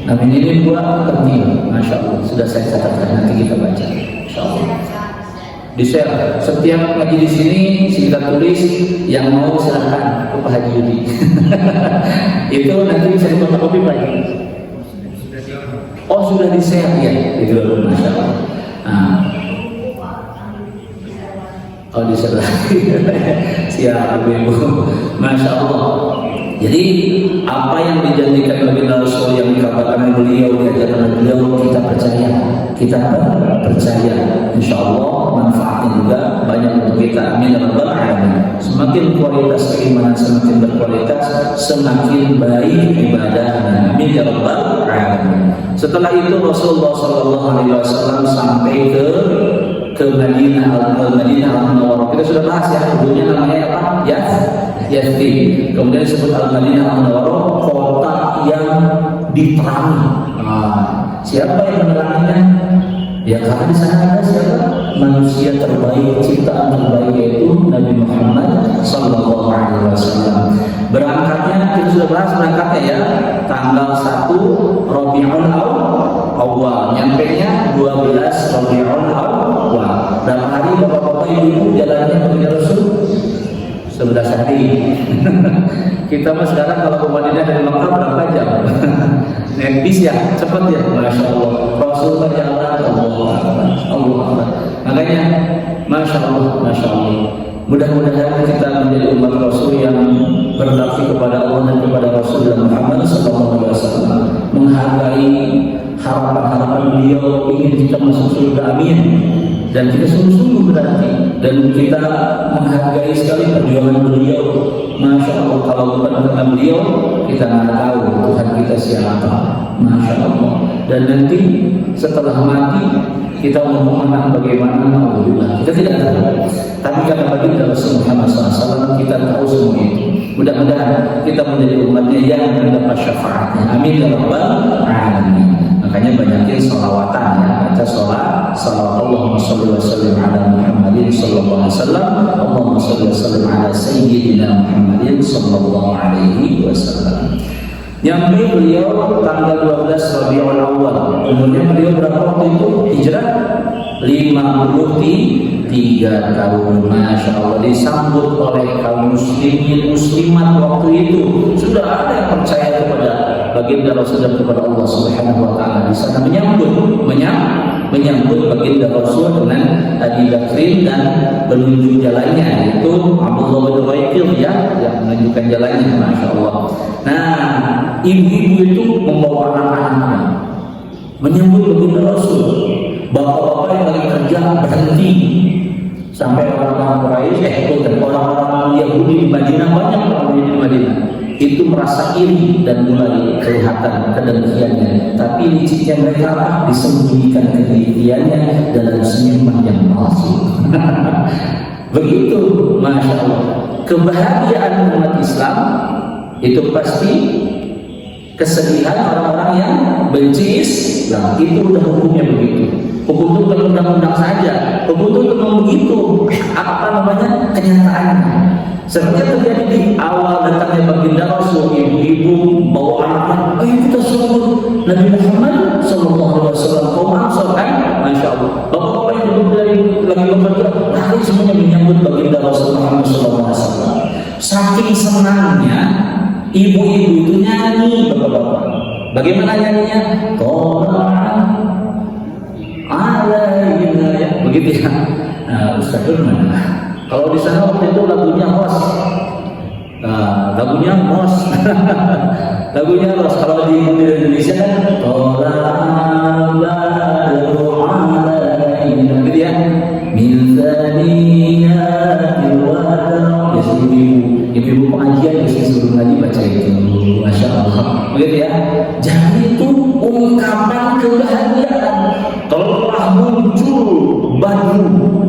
Ini 2 penting, masya Allah. Sudah saya catatkan, nanti kita baca, insya Allah. Di share setiap ngaji di sini kita tulis, yang mau silakan ke Pak Haji Yudi. Itu nanti bisa difotokopi Pak Haji. Oh sudah di share ya, itu masya Allah. Nah. Oh di share lagi. Siap ibu, masya Allah. Jadi apa yang dijanjikan oleh Rasul, yang dikatakan beliau, diajarkan beliau, kita percaya, insya Allah manfaatnya juga banyak untuk kita. Amin ya rabbal alamin. Semakin kualitas keimanan semakin berkualitas, semakin baik ibadahnya. Amin ya rabbal alamin. Setelah itu Rasulullah SAW sampai ke Madinah Al-Munawwarah. Kita sudah bahas ya, dulunya namanya apa? Yathrib. Kemudian disebut Al-Madinah Al-Munawwarah, kota yang diterangi. Siapa yang meneranginya? Ya karena di sana ada siapa? Manusia terbaik, ciptaan terbaik, yaitu Nabi Muhammad Sallallahu Alaihi Wasallam. Berangkatnya kita sudah bahas berangkatnya ya, tanggal 1 Rabiul Awal, nyampenya 12 Rabiul Awal. Berapa hari bapak-bapak ibu jalannya ke Rasul? 11 hari. Kita mah sekarang kalau ke Madinah dari Makkah berapa jam? Naik bis ya, cepat ya, masya Allah. Rasulullah jalan, Allah. Makanya, masya Allah. Mudah-mudahan kita menjadi umat Rasul yang berbakti kepada Allah dan kepada Rasulullah Muhammad SAW. menghargai harapan-harapan beliau ingin kita masuk surga, amin. Dan kita sungguh-sungguh berarti, dan kita menghargai sekali perjuangan beliau. Masya Allah, kalau bukan karena beliau kita nggak tahu Tuhan kita siapa. Masya Allah. Dan nanti setelah mati kita mau menang bagaimana, alhamdulillah kita tidak tahu. Tapi karena baginda Rasul Muhammad SAW kita tahu semua itu. Mudah-mudahan kita menjadi umatnya yang mendapat syafaatnya. Amin ya rabbal alamin. Makanya banyakin sholawatan ya, baca salawat Allahumma sholli wa sallim ala Muhammadin sallallahu alaihi wasallam, Allahumma sholli wa sallim ala sayyidina Muhammadin sallallahu alaihi wasallam. Yang beliau tanggal 12 Rabiul Awal. Umurnya beliau berapa waktu itu? Hijrah 53 tahun. Masya Allah, disambut oleh kaum muslimin muslimat waktu itu. Sudah ada yang percaya kepada baginda Rasul dan kepada Allah Subhanahu wa taala. Di sana menyambut baginda Rasul dengan Abi Bakrin dan penunjuk jalannya, yaitu Abdullah bin Raifil ya, yang menunjukkan jalannya. Masya Allah. Nah, ibu-ibu itu membawa anak-anaknya menyambut baginda Rasul. Bapak-bapak yang lagi kerja berhenti. Sampai orang-orang Quraisy, dan orang-orang Yahudi di Madinah, banyak orang Yahudi di Madinah itu merasa iri dan mulai kelihatan kedengkiannya. Tapi liciknya mereka disembunyikan kedengkiannya dalam senyuman yang palsu. Begitu, Masya Allah. Kebahagiaan umat Islam itu pasti kesedihan orang-orang yang benci Islam. Itu udah hukumnya begitu. Hukum itu bukan undang-undang saja. Hukum itu memang begitu. Apa namanya? Kenyataannya. Seperti terjadi di awal datangnya baginda Rasul, ibu-ibu bawa anaknya, ayo kita sambut Nabi Muhammad sallallahu alaihi wasallam. Kaum Ansar kan, Masya Allah. Bapak-bapak yang duduk dari lagi bekerja, lari semuanya menyambut baginda Rasul Muhammad sallallahu alaihi wasallam. Saking senangnya, ibu-ibu itu nyanyi, bapak-bapak. Bagaimana nyanyinya? Alaina ya, begitu ya. Nah, Ustaz mana? Kalau di sana waktu itu lagunya Mos. Lagunya Mos. Lagunya Mos. Kalau di Indonesia kan alaina gitu ya. Min thaniyatil wada. Ya ibu pengajian biasanya suruh ngaji baca itu. Masya Allah. Begitu ya. Jadi itu ungkapan kebahagiaan. Kalau telah muncul baru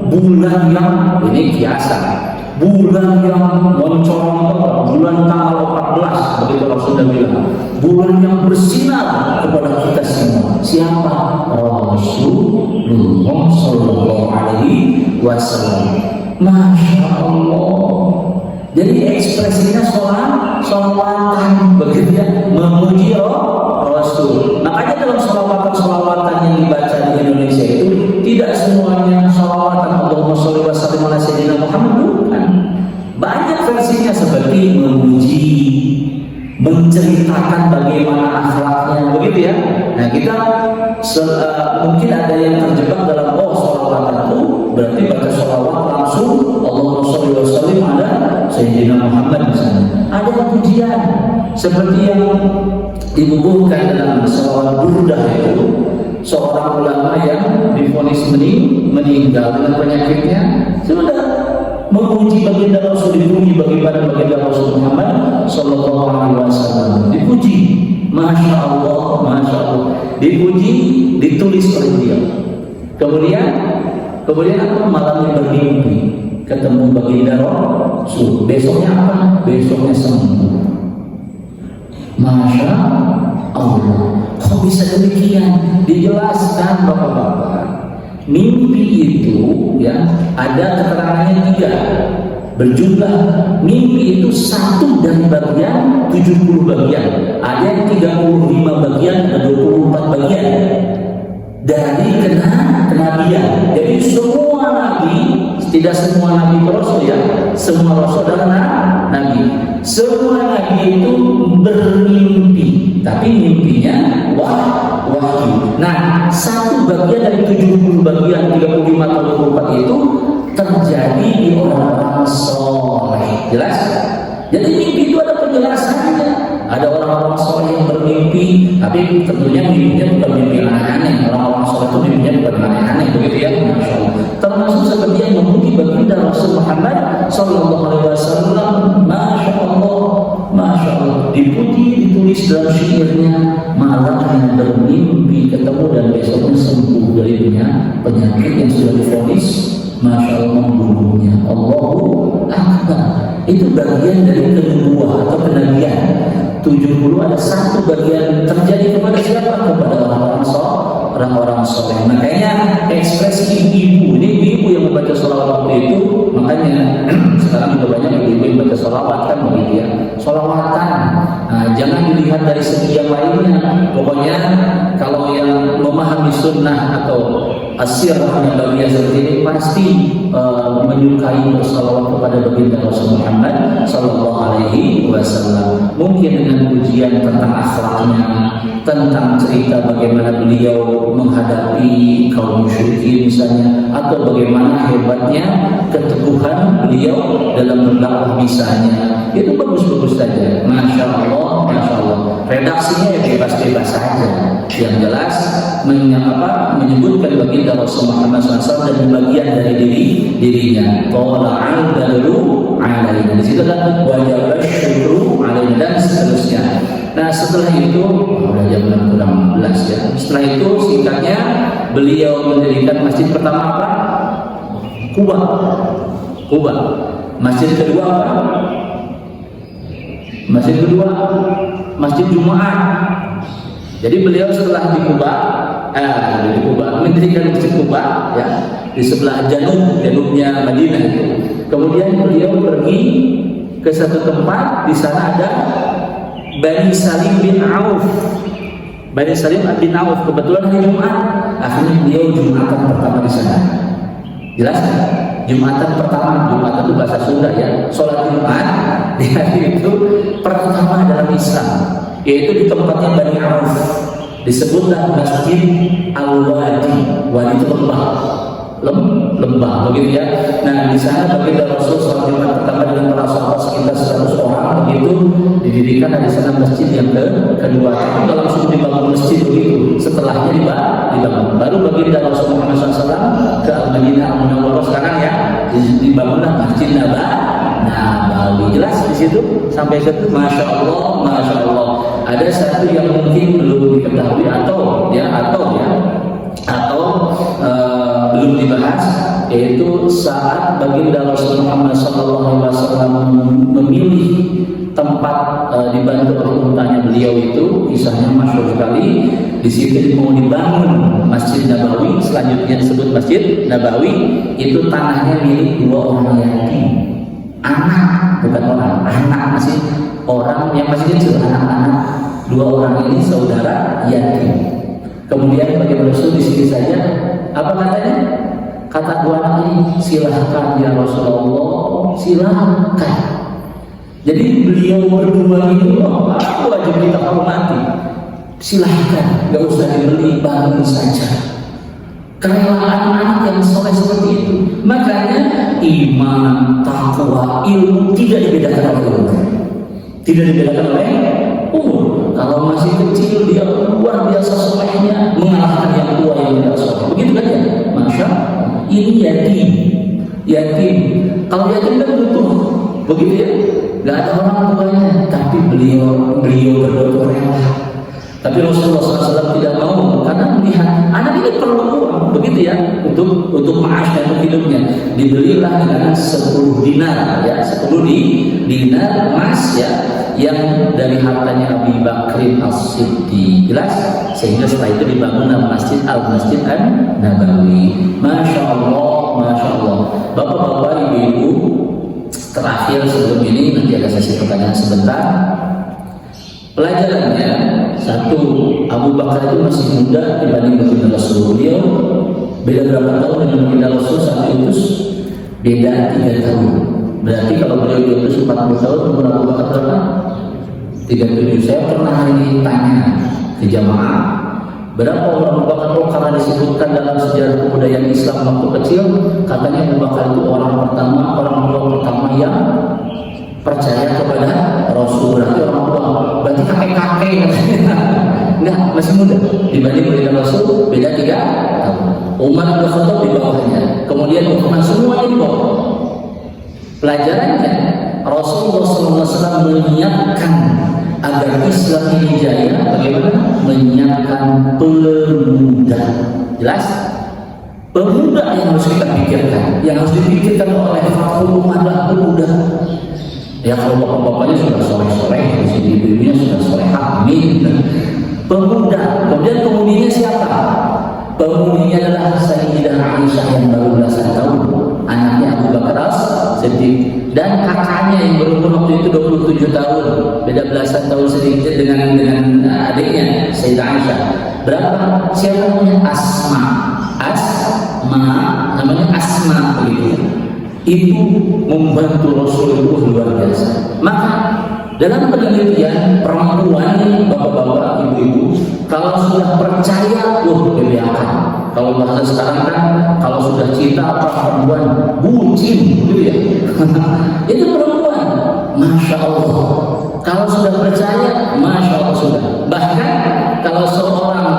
bulan yang ini biasa, bulan yang mencorong, bulan tanggal 14, begitu Rasulullah bilang, bulan yang bersinar kepada kita semua. Siapa? Rasulullah Sallallahu Alaihi Wasallam. Masya Allah. Jadi ekspresinya sholawatan, begitu ya, memuji Rasul. Makanya dalam sholawatan yang dibaca di Indonesia itu tidak semuanya sholawatan Allahumma sholli wa sallim ala sayyidina Muhammad, bukan. Banyak versinya seperti memuji, menceritakan bagaimana akhlaknya, begitu ya. Nah kita mungkin ada yang terjebak dalam sholawatan itu berarti baca sholawat langsung Allahumma sholli wa sallim ala sayyidina Muhammad misalnya. Ada pujian seperti yang dibubuhkan dalam sholawat burdah itu, seorang ulama yang divonis meninggal dengan penyakitnya sudah memuji baginda Rasul, dipuji bagaimana baginda Rasul Muhammad sallallahu alaihi wasallam, dipuji, Masya Allah, dipuji, ditulis oleh dia. Kemudian apa? Malamnya bermimpi ketemu baginda Rasul. Besoknya apa? Besoknya sembuh. Masya Allah. Kok bisa demikian? Dijelaskan bapak-bapak. Mimpi itu ya ada keterangannya 3. Berjumlah mimpi itu 1 dari bagian 70 bagian. Ada yang 35 bagian, ada 24 bagian dari kenabian. Jadi semua nabi, tidak semua nabi rasul ya, semua rasul adalah nabi. Semua nabi itu bermimpi, tapi mimpinya wahyu. Nah, 1 bagian dari 70 bagian 35 atau 24 itu terjadi di orang-orang soleh. Jelas? Jadi mimpi itu ada penjelasannya. Ada orang-orang soleh yang bermimpi, Tapi tentunya mimpinya bukan mimpi aneh-aneh. Orang-orang soleh itu mimpinya bukan aneh-aneh, begitu ya, Masya Allah. Termasuk seperti yang memuji baginda Rasul Muhammad Sallallahu Alaihi Wasallam, Masya Allah, Masya Allah. Dipuji, ditulis dalam syairnya, malahnya bermimpi ketemu dan besoknya sembuh darinya penyakit yang sudah divonis, Masya Allah, membunuhnya. Allahu Akbar. Itu bagian dari kenubuah atau kenabian. 70 ada satu bagian terjadi kepada siapa? Kepada orang-orang soleh. Makanya ekspresi ibu-ibu, ini ibu yang membaca sholawat waktu itu, makanya sekarang juga banyak ibu yang baca sholawat kan begitu ya, sholawatan. Nah, jangan dilihat dari segi yang lainnya. Pokoknya kalau yang memahami sunnah atau asirah yang bagian seperti ini pasti menyukai bersalawat kepada baginda Rasul Muhammad Sallallahu Alaihi Wasallam. Mungkin dengan pujian tentang akhlaknya, tentang cerita bagaimana beliau menghadapi kaum musyrikin misalnya, atau bagaimana hebatnya keteguhan beliau dalam berdakwah misalnya, itu bagus-bagus saja. Masya Allah, Masya Allah. Redaksinya ya bebas-bebas saja. Yang jelas menyebutkan baginda Rasul Muhammad SAW dan bagian dari dirinya. Tola'al dalu alaina. Di situ kan wajib syukru alaina dan seterusnya. Nah setelah itu, udah jam 6:16 ya. Setelah itu singkatnya beliau mendirikan masjid pertama apa? Kuba. Kuba. Masjid kedua apa? Masjid kedua Masjid Jumat. Jadi beliau setelah di Kuba mendirikan masjid Kuba ya, di sebelah janubnya Madinah itu. Kemudian beliau pergi ke satu tempat, di sana ada Bani Salim bin Auf. Bani Salim bin Auf kebetulan hari Jumat. Akhirnya beliau Jumatan pertama di sana. Jelas? Jumatan pertama, Jumatan itu bahasa Sunda ya. Sholat Jumat di hari itu pertama dalam Islam, yaitu di tempatnya Bani Auf. Disebutlah Masjid Al-Wadi. Wadi itu lembah begitu ya. Nah di sana baginda Rasul sholat Jumat pertama dengan para sahabat sekitar 100 orang begitu, didirikan di sana masjid yang kedua. Tidak langsung dibangun masjid begitu, setelahnya dibangun. Baru baginda Rasul Muhammad SAW ke Al-Madinah Al-Munawwarah sekarang ya, dibangunlah Masjid Nabawi. Jelas di situ sampai situ, Masya Allah, Masya Allah. Ada satu yang mungkin belum diketahui atau belum dibahas, yaitu saat baginda Rasul Muhammad SAW memilih tempat dibantu oleh untanya beliau itu, kisahnya masyhur sekali. Di situ mau dibangun Masjid Nabawi, selanjutnya disebut Masjid Nabawi. Itu tanahnya milik 2 orang yatim, anak, bukan orang, anak masih orang yang masih kecil, anak-anak. 2 orang ini saudara yatim. Kemudian bagi Rasul di sini saja, apa katanya? Kata 2 anak ini, silahkan ya Rasulullah, silahkan. Jadi beliau berdua ini wajib kita hormati. Silahkan, gak usah dibeli, bangun saja. Kerelaan anak yang soleh seperti itu. Makanya iman, takwa, ilmu tidak dibedakan oleh umur. Tidak dibedakan oleh umur. Kalau masih kecil dia luar biasa solehnya, mengalahkan yang tua yang tidak soleh. Begitu kan ya? Masya Allah. Ini yatim. Kalau yatim kan butuh, begitu ya? Gak ada orang tuanya, tapi beliau berdoa rela. Tapi Rasulullah SAW tidak mau, karena melihat anak ini perlu uang, begitu ya, untuk maas dan untuk hidupnya. Dibelilah dengan 10 dinar ya, 10 dinar emas ya, yang dari hartanya Abi Bakrin As-Siddiq. Jelas? Sehingga setelah itu dibangunlah Masjid Al-Masjid An-Nabawi. Masya Allah, Masya Allah. Bapak-bapak, ibu-ibu, terakhir sebelum ini nanti ada sesi pertanyaan sebentar. Pelajarannya, satu, Abu Bakar itu masih muda dibanding baginda Rasul. Beliau beda berapa tahun dengan baginda Rasul saat itu? Beda 3 tahun. Berarti kalau beliau diutus 40 tahun, umur Abu Bakar berapa? 37. Saya pernah hari ini tanya ke jamaah, berapa umur Abu Bakar? Karena disebutkan dalam sejarah kebudayaan Islam waktu kecil, katanya Abu Bakar itu orang tua pertama yang percaya kepada Rasul. Berarti orang tua, berarti kakek-kakek. Nggak Enggak, masih muda. Dibanding Baginda Rasul beda 3 tahun. Umar bin Khattab di bawahnya. Kemudian Utsman, semuanya di bawah. Pelajarannya Rasulullah SAW menyiapkan agar Islam ini jaya. Bagaimana? Menyiapkan pemuda. Jelas? Pemuda yang harus kita pikirkan, yang harus dipikirkan oleh Fathul adalah pemuda. Ya kalau bapak-bapaknya sudah soleh-soleh, ibu-ibunya sudah soleh, amin. Pemuda, kemudian pemudinya siapa? Pemudinya adalah Sayyidah Aisyah yang baru belasan tahun, anaknya Abu Bakar As-Siddiq, dan kakaknya yang berumur waktu itu 27 tahun, beda belasan tahun sedikit dengan adiknya Sayyidah Aisyah. Berapa? Siapa namanya? Asma, namanya Asma begitu. Itu membantu Rasulullah luar biasa. Maka dalam penelitian perempuan, bapak-bapak, ibu-ibu, kalau sudah percaya, bebeakan. Kalau bahasa sekarang kan, kalau sudah cinta apa perempuan bucin, gitu ya. Itu perempuan, masya Allah. Kalau sudah percaya, masya Allah sudah. Bahkan kalau seorang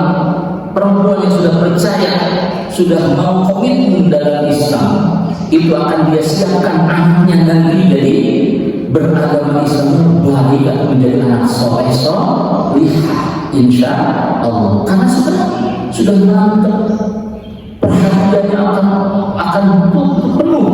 perempuan yang sudah percaya, sudah mau komitmen dalam Islam, itu akan dia siapkan anaknya nanti jadi beragama Islam, baik atau menjadi anak soleh insya Allah. Karena sudah mantap, perhatiannya akan penuh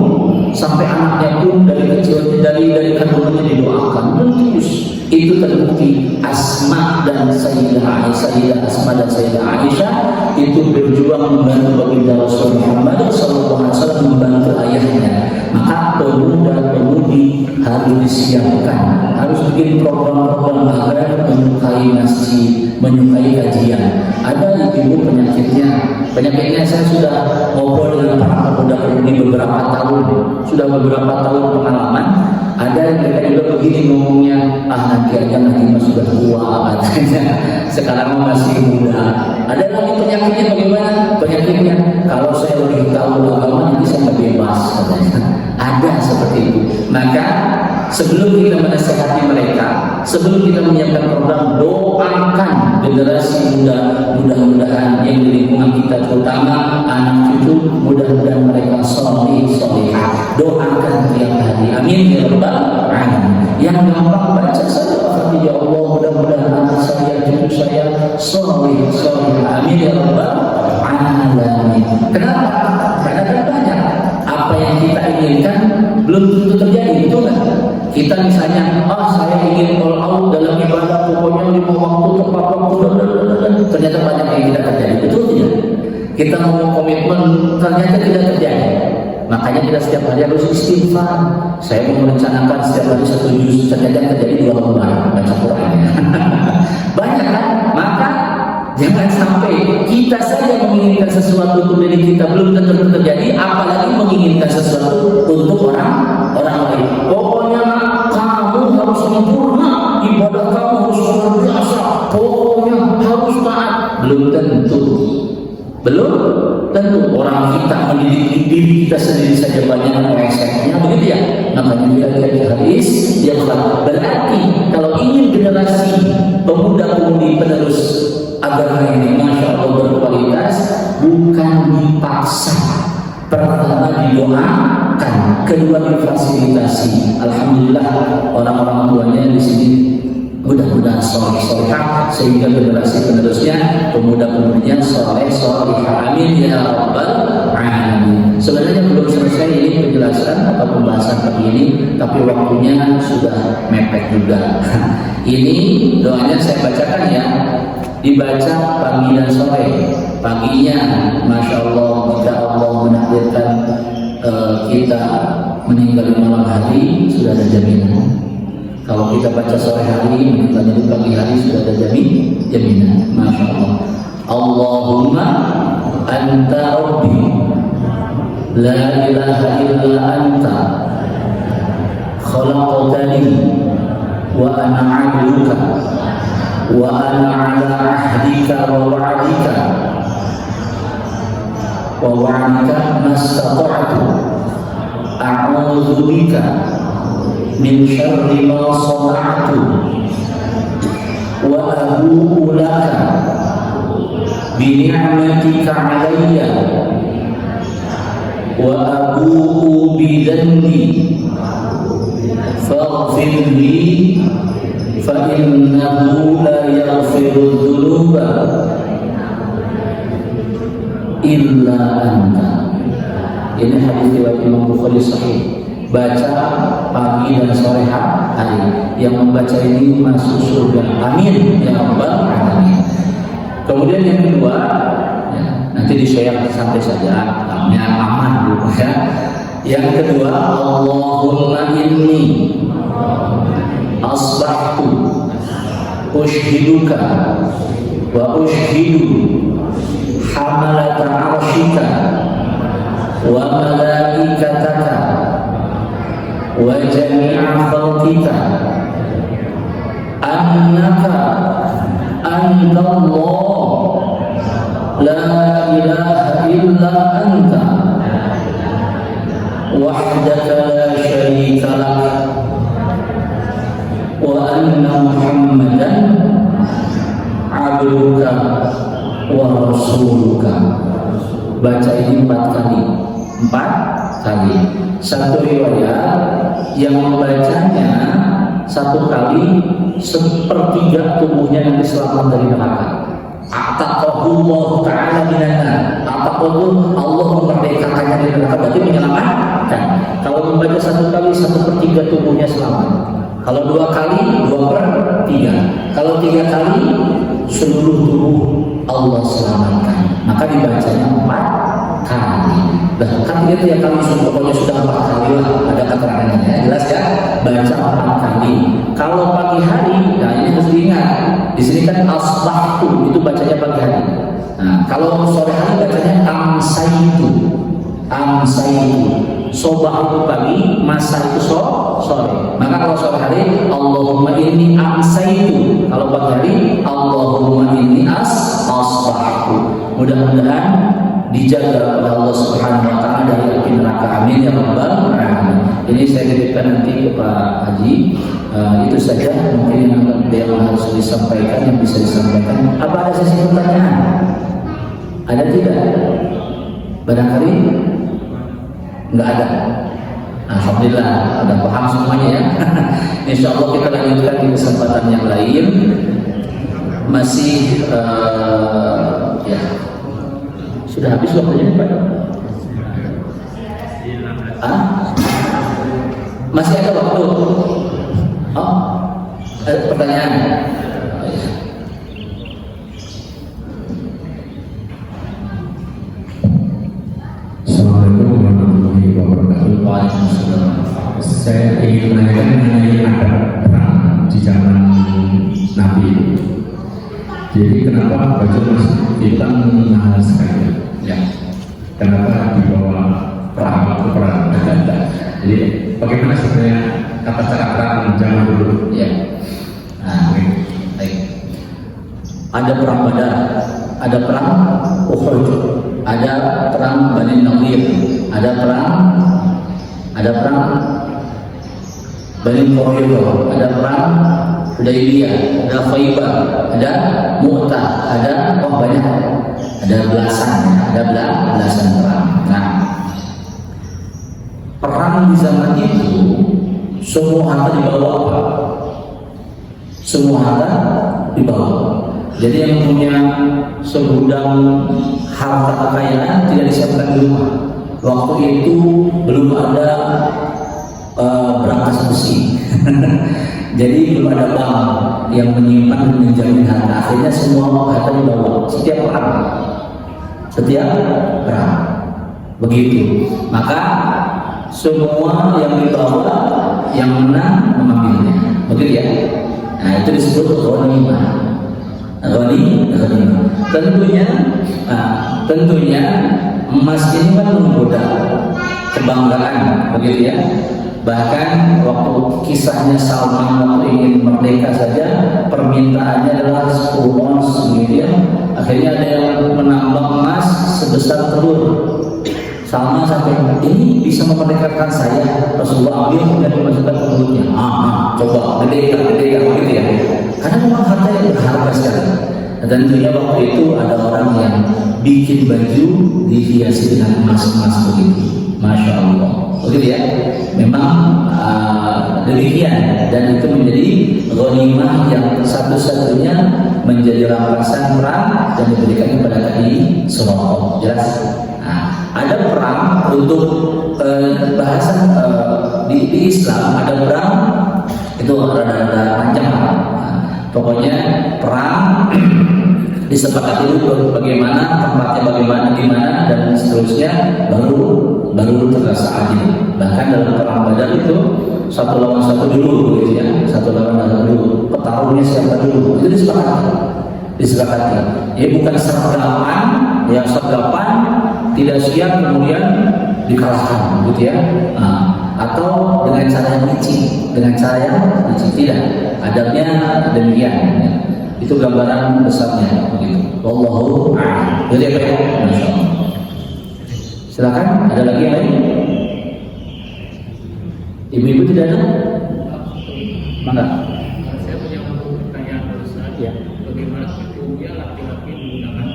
sampai anaknya pun dari kecil, dari kandungannya didoakan terus. Itu terbukti Asma dan Sayyidah Asma dan Sayyidah Aisyah itu berjuang membantu Baginda Rasul Muhammad SAW, membantu ayahnya. Maka pemuda-pemudi harus disiapkan, harus bikin program-program agar menyukai masjid, menyukai kajian. Ada ibu penyakitnya saya sudah ngobrol dengan para pemuda-pemudi beberapa tahun, sudah beberapa tahun pengalaman. Ada yang mereka juga begini ngomongnya, nanti aja sudah tua katanya, sekarang masih muda. Ada lagi penyakitnya bagaimana? Penyakitnya kalau saya lebih tahu agama nanti saya nggak bebas katanya. Ada seperti itu. Maka sebelum kita menasihati mereka, sebelum kita menyiapkan program, doakan generasi muda, mudah-mudahan yang di lingkungan kita, terutama anak cucu, mudah-mudahan mereka soleh-solehah. Doakan tiap hari, amin ya rabbal alamin. Yang gampang baca saja, ya Allah, mudah-mudahan anak saya, cucu saya soleh-soleh, amin ya rabbal alamin. Kenapa? Karena kan banyak apa yang kita inginkan belum tentu terjadi, betul kan? Kita misalnya, saya ingin all out dalam ibadah, pokoknya 5 waktu tepat waktu, ternyata banyak yang tidak terjadi, betul tidak? Kita mau komitmen, ternyata tidak terjadi. Makanya kita setiap hari harus istighfar. Saya mau merencanakan setiap hari 1 juz, ternyata terjadi 2 bulan baca Quran. Banyak kan? Maka jangan sampai kita saja menginginkan sesuatu untuk diri kita belum tentu terjadi, apalagi menginginkan sesuatu untuk orang lain. Pokoknya kamu harus sempurna, ibadah kamu harus luar biasa, pokoknya harus taat. Belum tentu orang kita mendidik diri kita sendiri saja banyak resepnya, begitu ya. Namanya kita hadis yang berarti kalau ingin generasi pemuda-pemudi penerus agama ini masya Allah berkualitas, bukan dipaksa. Pertama didoakan, kedua difasilitasi. Alhamdulillah orang-orang tuanya di sini mudah-mudahan soleh-solehah sehingga generasi penerusnya, pemuda-pemudinya soleh-solehah, amin ya rabbal alamin. Sebenarnya belum selesai ini penjelasan atau pembahasan pagi ini, tapi waktunya sudah mepet juga. Ini doanya saya bacakan ya, dibaca pagi dan sore. Paginya masya Allah, jika Allah menakdirkan kita meninggal di malam hari, sudah ada jaminan. Kalau kita baca sore hari, meninggalnya di pagi hari, sudah ada jaminan. Masya Allah. Allahumma anta rabbi, la ilaha illa anta, khalaqtani wa ana 'abduka wa ana 'ala ahdika wa wa'dika wa wa'dika mastata'tu, a'udzu bika min syarri ma sana'tu wa abu'u laka bi ni'matika 'alayya wa abu'u bi dhanbi faghfir li fa innahu la yaghfiru dhunuba illa anta. Ini hadis riwayat Imam Bukhari sahih. Baca pagi dan sore hari, yang membaca ini masuk surga. Amin ya rabbal alamin. Kemudian yang kedua, ya, nanti di-share santai saja, aman dulu ya. Yang kedua, Allahumma inni asbahtu ushhiduka wa ushhidu hamalata 'arsyika wa malaikataka wa jami'a khalqika annaka anta Allah la ilaha illa anta wahdaka la syarika lak wa anna Muhammadan abduka wa rasuluka. Baca ini 4 kali. Satu riwayat yang membacanya 1 kali 1/3 tubuhnya nanti selamat dari neraka. Ataqahullahu ta'ala minan. Ataqahu, Allah memerdekakannya dari neraka, berarti menyelamatkan. Kalau membaca 1 kali 1/3 tubuhnya selamat. Kalau 2 kali 2/3. Kalau 3 kali seluruh tubuh Allah selamatkan. Maka dibacanya 4 kali. Nah, kan itu ya kami pokoknya sudah 4 kali lah, ada keterangannya, jelas ya. Baca 4 kali. Kalau pagi hari, nah ini harus diingat. Di sini kan asbahtu, itu bacanya pagi hari. Nah, kalau sore hari bacanya amsaitu. Sobah itu pagi, masa itu sore. Maka kalau sore hari, Allahumma inni amsaitu. Kalau pagi hari, Allahumma inni asbahtu. Mudah-mudahan dijaga oleh Allah Subhanahu wa taala dari api neraka. Amin ya rabbal alamin. Ini saya titipkan nanti ke Pak Haji. Itu saja mungkin yang harus disampaikan, yang bisa disampaikan. Apa ada sesi pertanyaan? Ada tidak? Barangkali enggak ada. Alhamdulillah, ada paham semuanya ya. Insya Allah kita lanjutkan di kesempatan yang lain. Masih ya. Sudah habis waktunya Pak? Masih ada waktu? Oh, ada pertanyaan? Assalamualaikum warahmatullahi wabarakatuh. Waalaikumsalam. Saya ingin menanyakan mengenai ada perang di zaman Nabi. Jadi kenapa baju hitam mahal sekali? Ya. Kenapa dibawa perang? Jadi bagaimana sebenarnya kata cara perang zaman dulu? Ya. Nah, baik. Ada perang Badar, ada perang Uhud, ada perang Bani Nadir, ada perang Bani Quraidah, ada perang Hudaybiyah, ada Khaybar, ada Mu'tah, ada banyak, ada belasan perang. Nah, perang di zaman itu semua harta dibawa apa? Semua harta dibawa. Jadi yang punya segudang harta kekayaan tidak disiapkan di rumah. Waktu itu belum ada berangkas besi. Jadi belum ada bank yang menyimpan dan menjamin harta. Akhirnya semua harta dibawa setiap perang. Begitu. Maka semua yang dibawa, yang menang mengambilnya. Begitu ya. Nah, itu disebut ghanimah. Tentunya emas ini kan menggoda kebanggaan, begitu ya. Bahkan waktu kisahnya Salman waktu ingin merdeka saja, permintaannya adalah 10 ons gitu ya. Akhirnya ada yang menambang emas sebesar telur. Salman sampai, ini bisa memerdekakan saya. Rasulullah ambil dan dimasukkan ke mulutnya. Coba, gede gitu ya. Karena memang harta yang berharga. tentunya waktu itu ada orang yang bikin baju dihiasi dengan emas-emas begitu, masya Allah, begitu ya. Memang demikian, dan itu menjadi ghanimah yang satu-satunya menjadi rampasan perang dan diberikan kepada tadi Suraqah. Jelas? Nah, ada perang untuk bahasan di Islam, ada perang itu rada-rada panjang. Pokoknya perang disepakati dulu bagaimana tempatnya, bagaimana, di mana, dan seterusnya, baru terasa adil. Bahkan dalam perang Badar itu satu lawan satu dulu, gitu ya, satu lawan satu dulu, petarungnya siapa dulu, itu disepakati. Ya bukan sergapan, ya sergapan tidak siap kemudian dikalahkan, gitu ya. Atau dengan cara yang licik, tidak. Adabnya demikian. Ya. Itu gambaran besarnya begitu. Wallahu a'lam. Jadi apa ya? Masyaallah. Silakan, ada lagi yang lain? Ibu-ibu tidak ada? Mangga. Saya punya pertanyaan barusan. Ya. Bagaimana hukumnya laki-laki menggunakan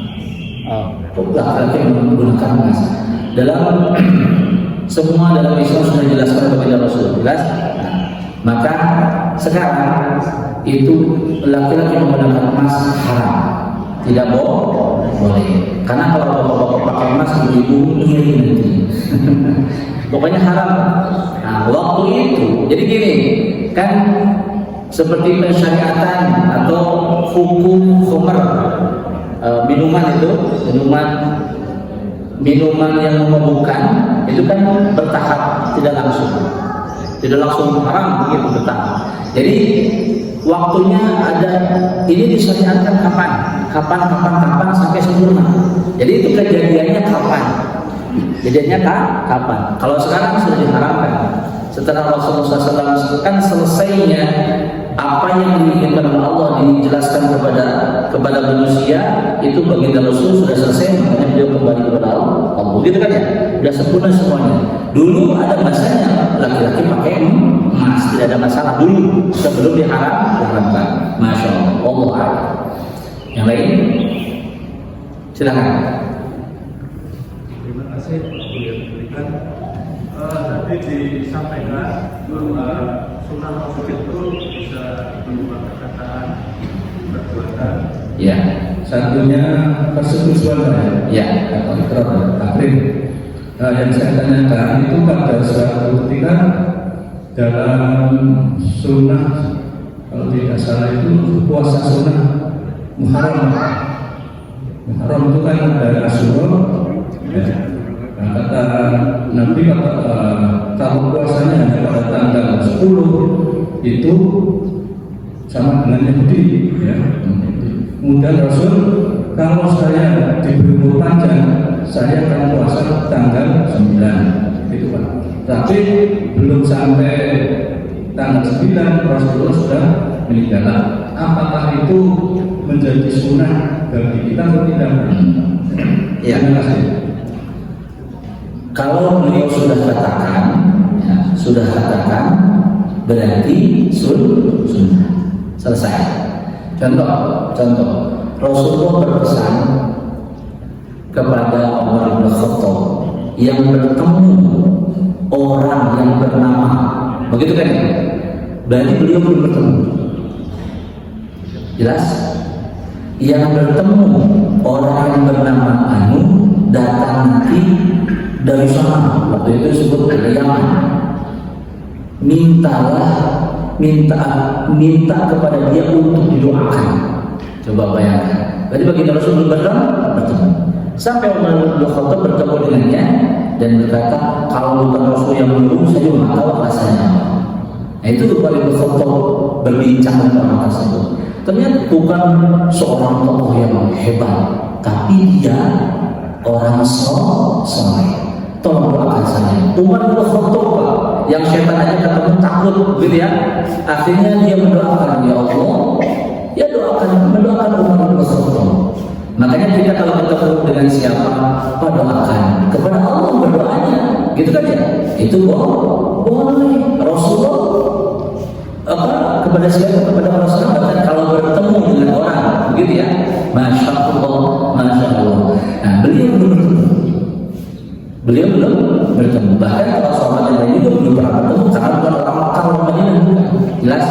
Laki-laki menggunakan emas. Dalam semua dalam Islam sudah dijelaskan kepada Rasul. Jelas? Maka sekarang itu laki-laki menggunakan emas haram, tidak boleh. Karena kalau bapak-bapak pakai emas, ibu-ibu iri nanti. Pokoknya haram. Nah, waktu itu, jadi gini, kan seperti pensyariatan atau hukum khamr, minuman itu, minuman yang memabukkan itu kan bertahap, tidak langsung haram begitu bertahap. Jadi waktunya ada, ini disyariatkan kapan sampai sempurna. Jadi itu kejadiannya kapan? Kalau sekarang sudah diharamkan. Setelah Rasulullah SAW kan selesainya apa yang diinginkan oleh Allah dijelaskan kepada manusia, itu baginda Rasul sudah selesai, makanya beliau kembali kepada Allah. Gitu kan ya? Sudah sempurna semuanya. Dulu ada masanya laki-laki pakai emas, tidak ada masalah dulu sebelum diharamkan. Masya Allah. Allah a'lam. Yang lain? Silakan. Terima kasih yang diberikan. Tadi disampaikan bahwa sunnah Rasul itu bisa berupa perkataan, perbuatan. Ya. Satunya persetujuan Ya. atau ikrar, takrim. Yang saya tanyakan itu pada suatu ketika dalam sunnah, kalau tidak salah itu puasa sunnah Muharram. Muharram itu kan dari Asyura. Ya. Nah, kata Nabi, kalau puasanya hanya pada tanggal 10 itu sama dengan Yahudi, ya. Kemudian Rasul, kalau saya diberi umur panjang, saya akan puasa tanggal 9, gitu Pak. Tapi belum sampai tanggal 9 Rasulullah sudah meninggal. Apakah itu menjadi sunnah bagi kita atau tidak? Ya. Terima kasih. Kalau beliau sudah katakan, berarti sunnah. Selesai. Contoh, Rasulullah berpesan kepada Umar bin Khattab yang bertemu orang yang bernama, begitu kan? Berarti beliau belum bertemu. Jelas? Yang bertemu orang yang bernama Anu datang nanti dari sana, waktu itu disebut dari Yaman. Minta kepada dia untuk didoakan. Coba bayangkan. Berarti bagi Rasul belum bertemu. Sampai Umar bin Khattab bertemu dengannya dan berkata, kalau bukan Rasul yang menyuruh, saya juga nggak tahu rasanya. Nah, itu Umar bin Khattab berbincang dengan orang tersebut. Ternyata bukan seorang tokoh yang hebat, tapi dia orang soleh. Tolong doakan saya. Umar bin Khattab, yang setan aja ketemu takut, gitu ya. Akhirnya dia mendoakan, ya Allah, ya mendoakan Umar bin Khattab. Makanya kita kalau ketemu dengan siapa, doakan kepada Allah berdoanya, gitu kan ya? Itu boleh. Rasulullah kepada siapa? Kepada Rasulullah. Kalau bertemu dengan orang, begitu ya. Masya Allah, Masya Allah. Nah, beliau belum bertemu. Bahkan para sahabat yang lain juga belum pernah bertemu karena bukan orang Makkah, orang Madinah, bukan. Jelas.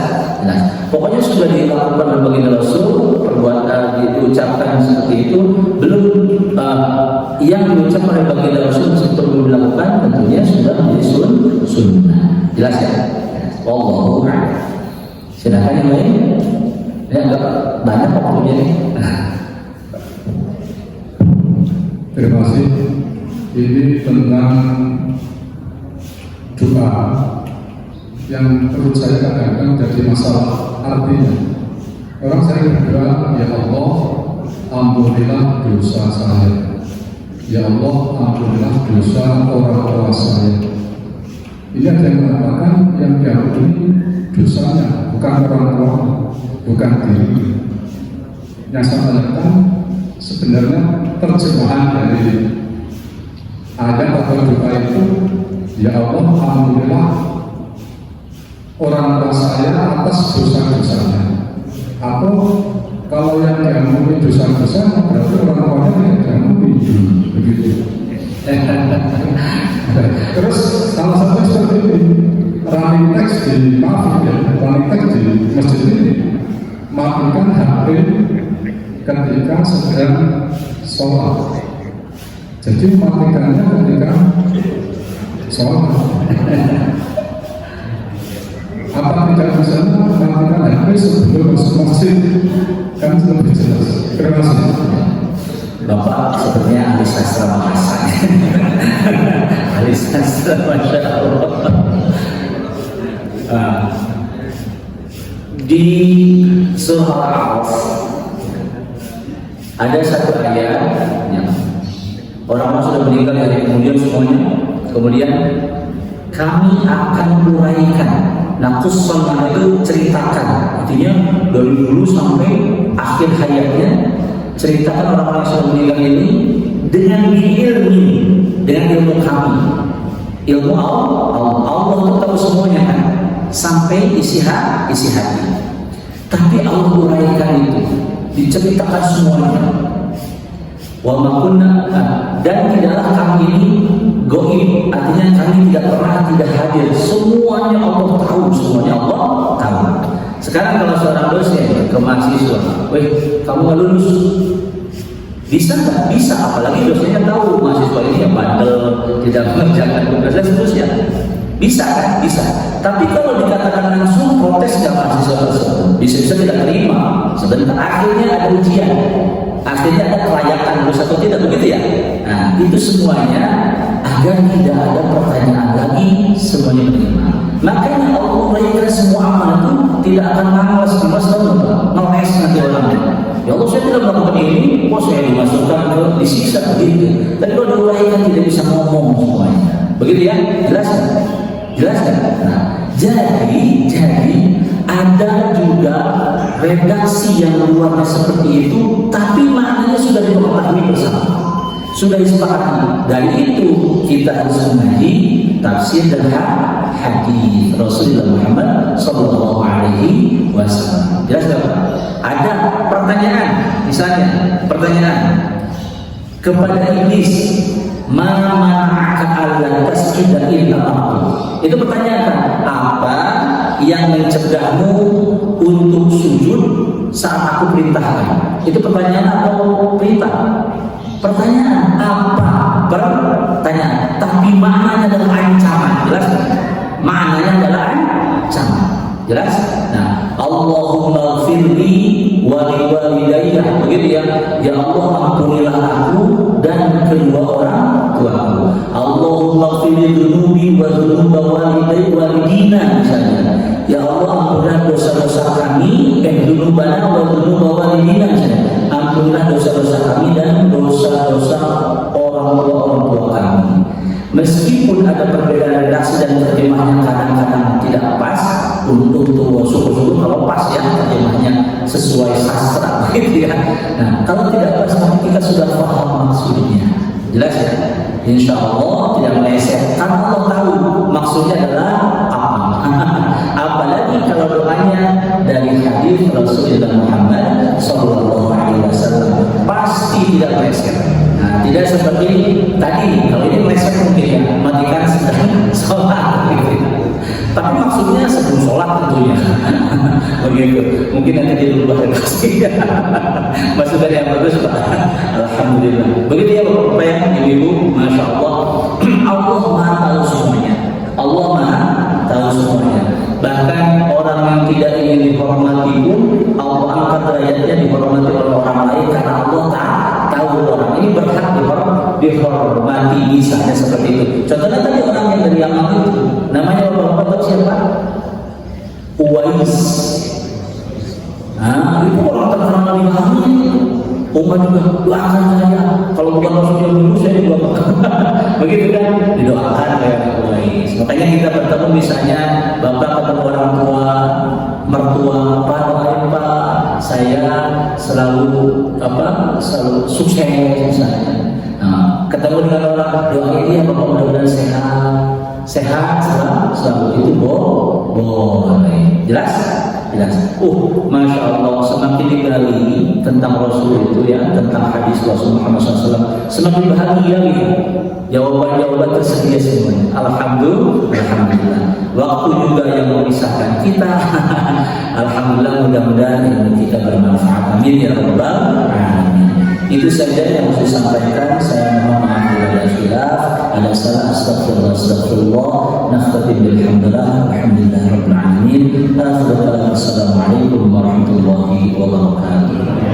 Pokoknya sudah dilakukan oleh baginda Rasul, perbuatan diucapkan seperti itu, belum yang diucapkan oleh baginda Rasul meskipun belum dilakukan, tentunya sudah menjadi sunnah. Jelas ya? Wallahu a'lam. Silakan yang lain. Ya, enggak banyak waktunya nih. Terima kasih. Ini tentang doa yang menurut saya kadang-kadang jadi masalah. Artinya orang sering berdoa, ya Allah ampunilah dosa saya, ya Allah ampunilah dosa orang tua saya. Ini ada yang mengatakan yang diampuni dosanya bukan orang tua, bukan diri. Yang saya tanyakan sebenarnya terjemahan dari ayat atau doa itu, ya Allah alhamdulillah orang tua saya atas dosa-dosanya. Atau kalau yang diampuni dosa-dosa berarti orang tuanya yang diampuni, begitu. Terus salah satu seperti ini, running text di running text di masjid ini, matikan HP ketika sedang sholat. Jadi matikannya ketika sholat. Apa tidak bisa matikan HP sebelum masuk masjid? Kan lebih jelas. Terima kasih. Bapak sepertinya ahli sastra bahasa. Ahli sastra, Masya Allah. Di surah Al-A'raf ada satu ayat yang orang-orang sudah meninggal dari kemudian semuanya, kemudian kami akan uraikan. Nah, qussan itu ceritakan, artinya dari dulu sampai akhir hayatnya, ceritakan orang-orang yang sudah meninggal ini dengan ilmu kami, ilmu Allah itu tahu semuanya kan, sampai isi hati. Tapi Allah uraikan itu, diceritakan semuanya. Wa ma kunna, dan tidaklah kami ini goib, artinya kami tidak hadir. Semuanya Allah tahu, Sekarang kalau seorang dosen ke mahasiswa, weh kamu nggak lulus, bisa nggak? Bisa, apalagi dosennya tahu mahasiswa ini yang bandel, tidak mengerjakan tugas dan seterusnya. Bisa kan? Bisa. Tapi kalau dikatakan langsung protes nggak mahasiswa tersebut, bisa tidak terima. Sebentar akhirnya ada ujian, akhirnya ada kelayakan lulus atau tidak, begitu ya? Nah, itu semuanya agar tidak ada pertanyaan lagi, semuanya menerima. Makanya Allah uraikan semua amal itu tidak akan ngeles nanti orangnya. Ya Allah, saya tidak melakukan ini, kok saya dimasukkan ke disiksa begitu. Tapi kalau diuraikan tidak bisa ngomong semuanya. Begitu ya? Jelas kan? Nah, jadi ada juga redaksi yang luarnya seperti itu, tapi maknanya sudah diketahui bersama, sudah disepakati. Dari itu kita harus mengaji tafsir dan hadis Rasulullah Muhammad Sallallahu Alaihi Wasallam. Jelas tak? Ada pertanyaan, misalnya pertanyaan kepada iblis, mana alla tasjuda illa aku. Itu pertanyaan, apa yang mencegahmu untuk sujud saat aku perintahkan? Itu pertanyaan atau perintah? Pertanyaan apa? Pertanyaan, tapi maknanya adalah ancaman. Jelas? Maknanya adalah ancaman. Jelas? Nah, Allahumma firli wa liwalidayya, begitu ya. Ya Allah, ampunilah aku dan kedua orang tuaku. Allahumma firli dunubi wa dunuba walidina, misalnya. Ya Allah, ampunilah dosa-dosa kami, dunubana wa dunuba walidina, misalnya. Ampunilah dosa-dosa kami dan dosa-dosa orang tua kami. Meskipun ada perbedaan redaksi dan terjemahnya kadang-kadang tidak pas, untuk syukur-syukur kalau pas ya terjemahnya sesuai sastra, gitu ya. Nah, kalau tidak pas, tapi kita sudah paham maksudnya, jelas ya. Insya Allah tidak meleset, karena Allah tahu maksudnya adalah apa. Apalagi kalau doanya dari hadis Rasulullah Muhammad Sallallahu Alaihi Wasallam. meleset. Nah, tidak seperti tadi. Kalau ini meleset mungkin ya, matikan sedang sholat. Tapi maksudnya sebelum sholat tentunya. Begitu. Mungkin nanti dirubah redaksi. Maksudnya yang bagus Pak. Alhamdulillah. Begitu ya Bapak ya, Ibu-ibu, Masya Allah. Allah Maha tahu semuanya. Allah Maha tahu semuanya. Bahkan orang yang tidak ingin dihormati pun Allah angkat derajatnya dihormati oleh orang lain karena Allah tahu orang ini berhak dihormati, misalnya seperti itu. Contohnya tadi orang yang dari Yaman itu namanya bapak-bapak tahu siapa? Uwais. Nah, itu orang terkenal di Yaman. Umat juga doakan saya. Kalau bukan Rasulullah dulu saya doakan. Begitu kan? Didoakan kayak Uwais. Makanya kita bertemu misalnya bapak ketemu orang tua, mertua, Pak doain Pak, saya selalu sukses misalnya. Nah, ketemu dengan orang doain dia bapak mudah-mudahan sehat selalu itu boleh. Jelas? Masya Allah, semakin digali tentang Rasul itu ya, tentang hadis Rasul Muhammad SAW, semakin bahagia gitu. Jawaban-jawaban tersedia semuanya. Alhamdulillah. Waktu juga yang memisahkan kita. Alhamdulillah, mudah-mudahan ilmu kita bermanfaat. Amin ya rabbal alamin. Itu saja yang harus disampaikan. Saya mohon maaf bila ada khilaf, ada salah, astagfirullah. Nakhtatim bilhamdulillah, alhamdulillah rabbil alamin. Assalamualaikum warahmatullahi wabarakatuh.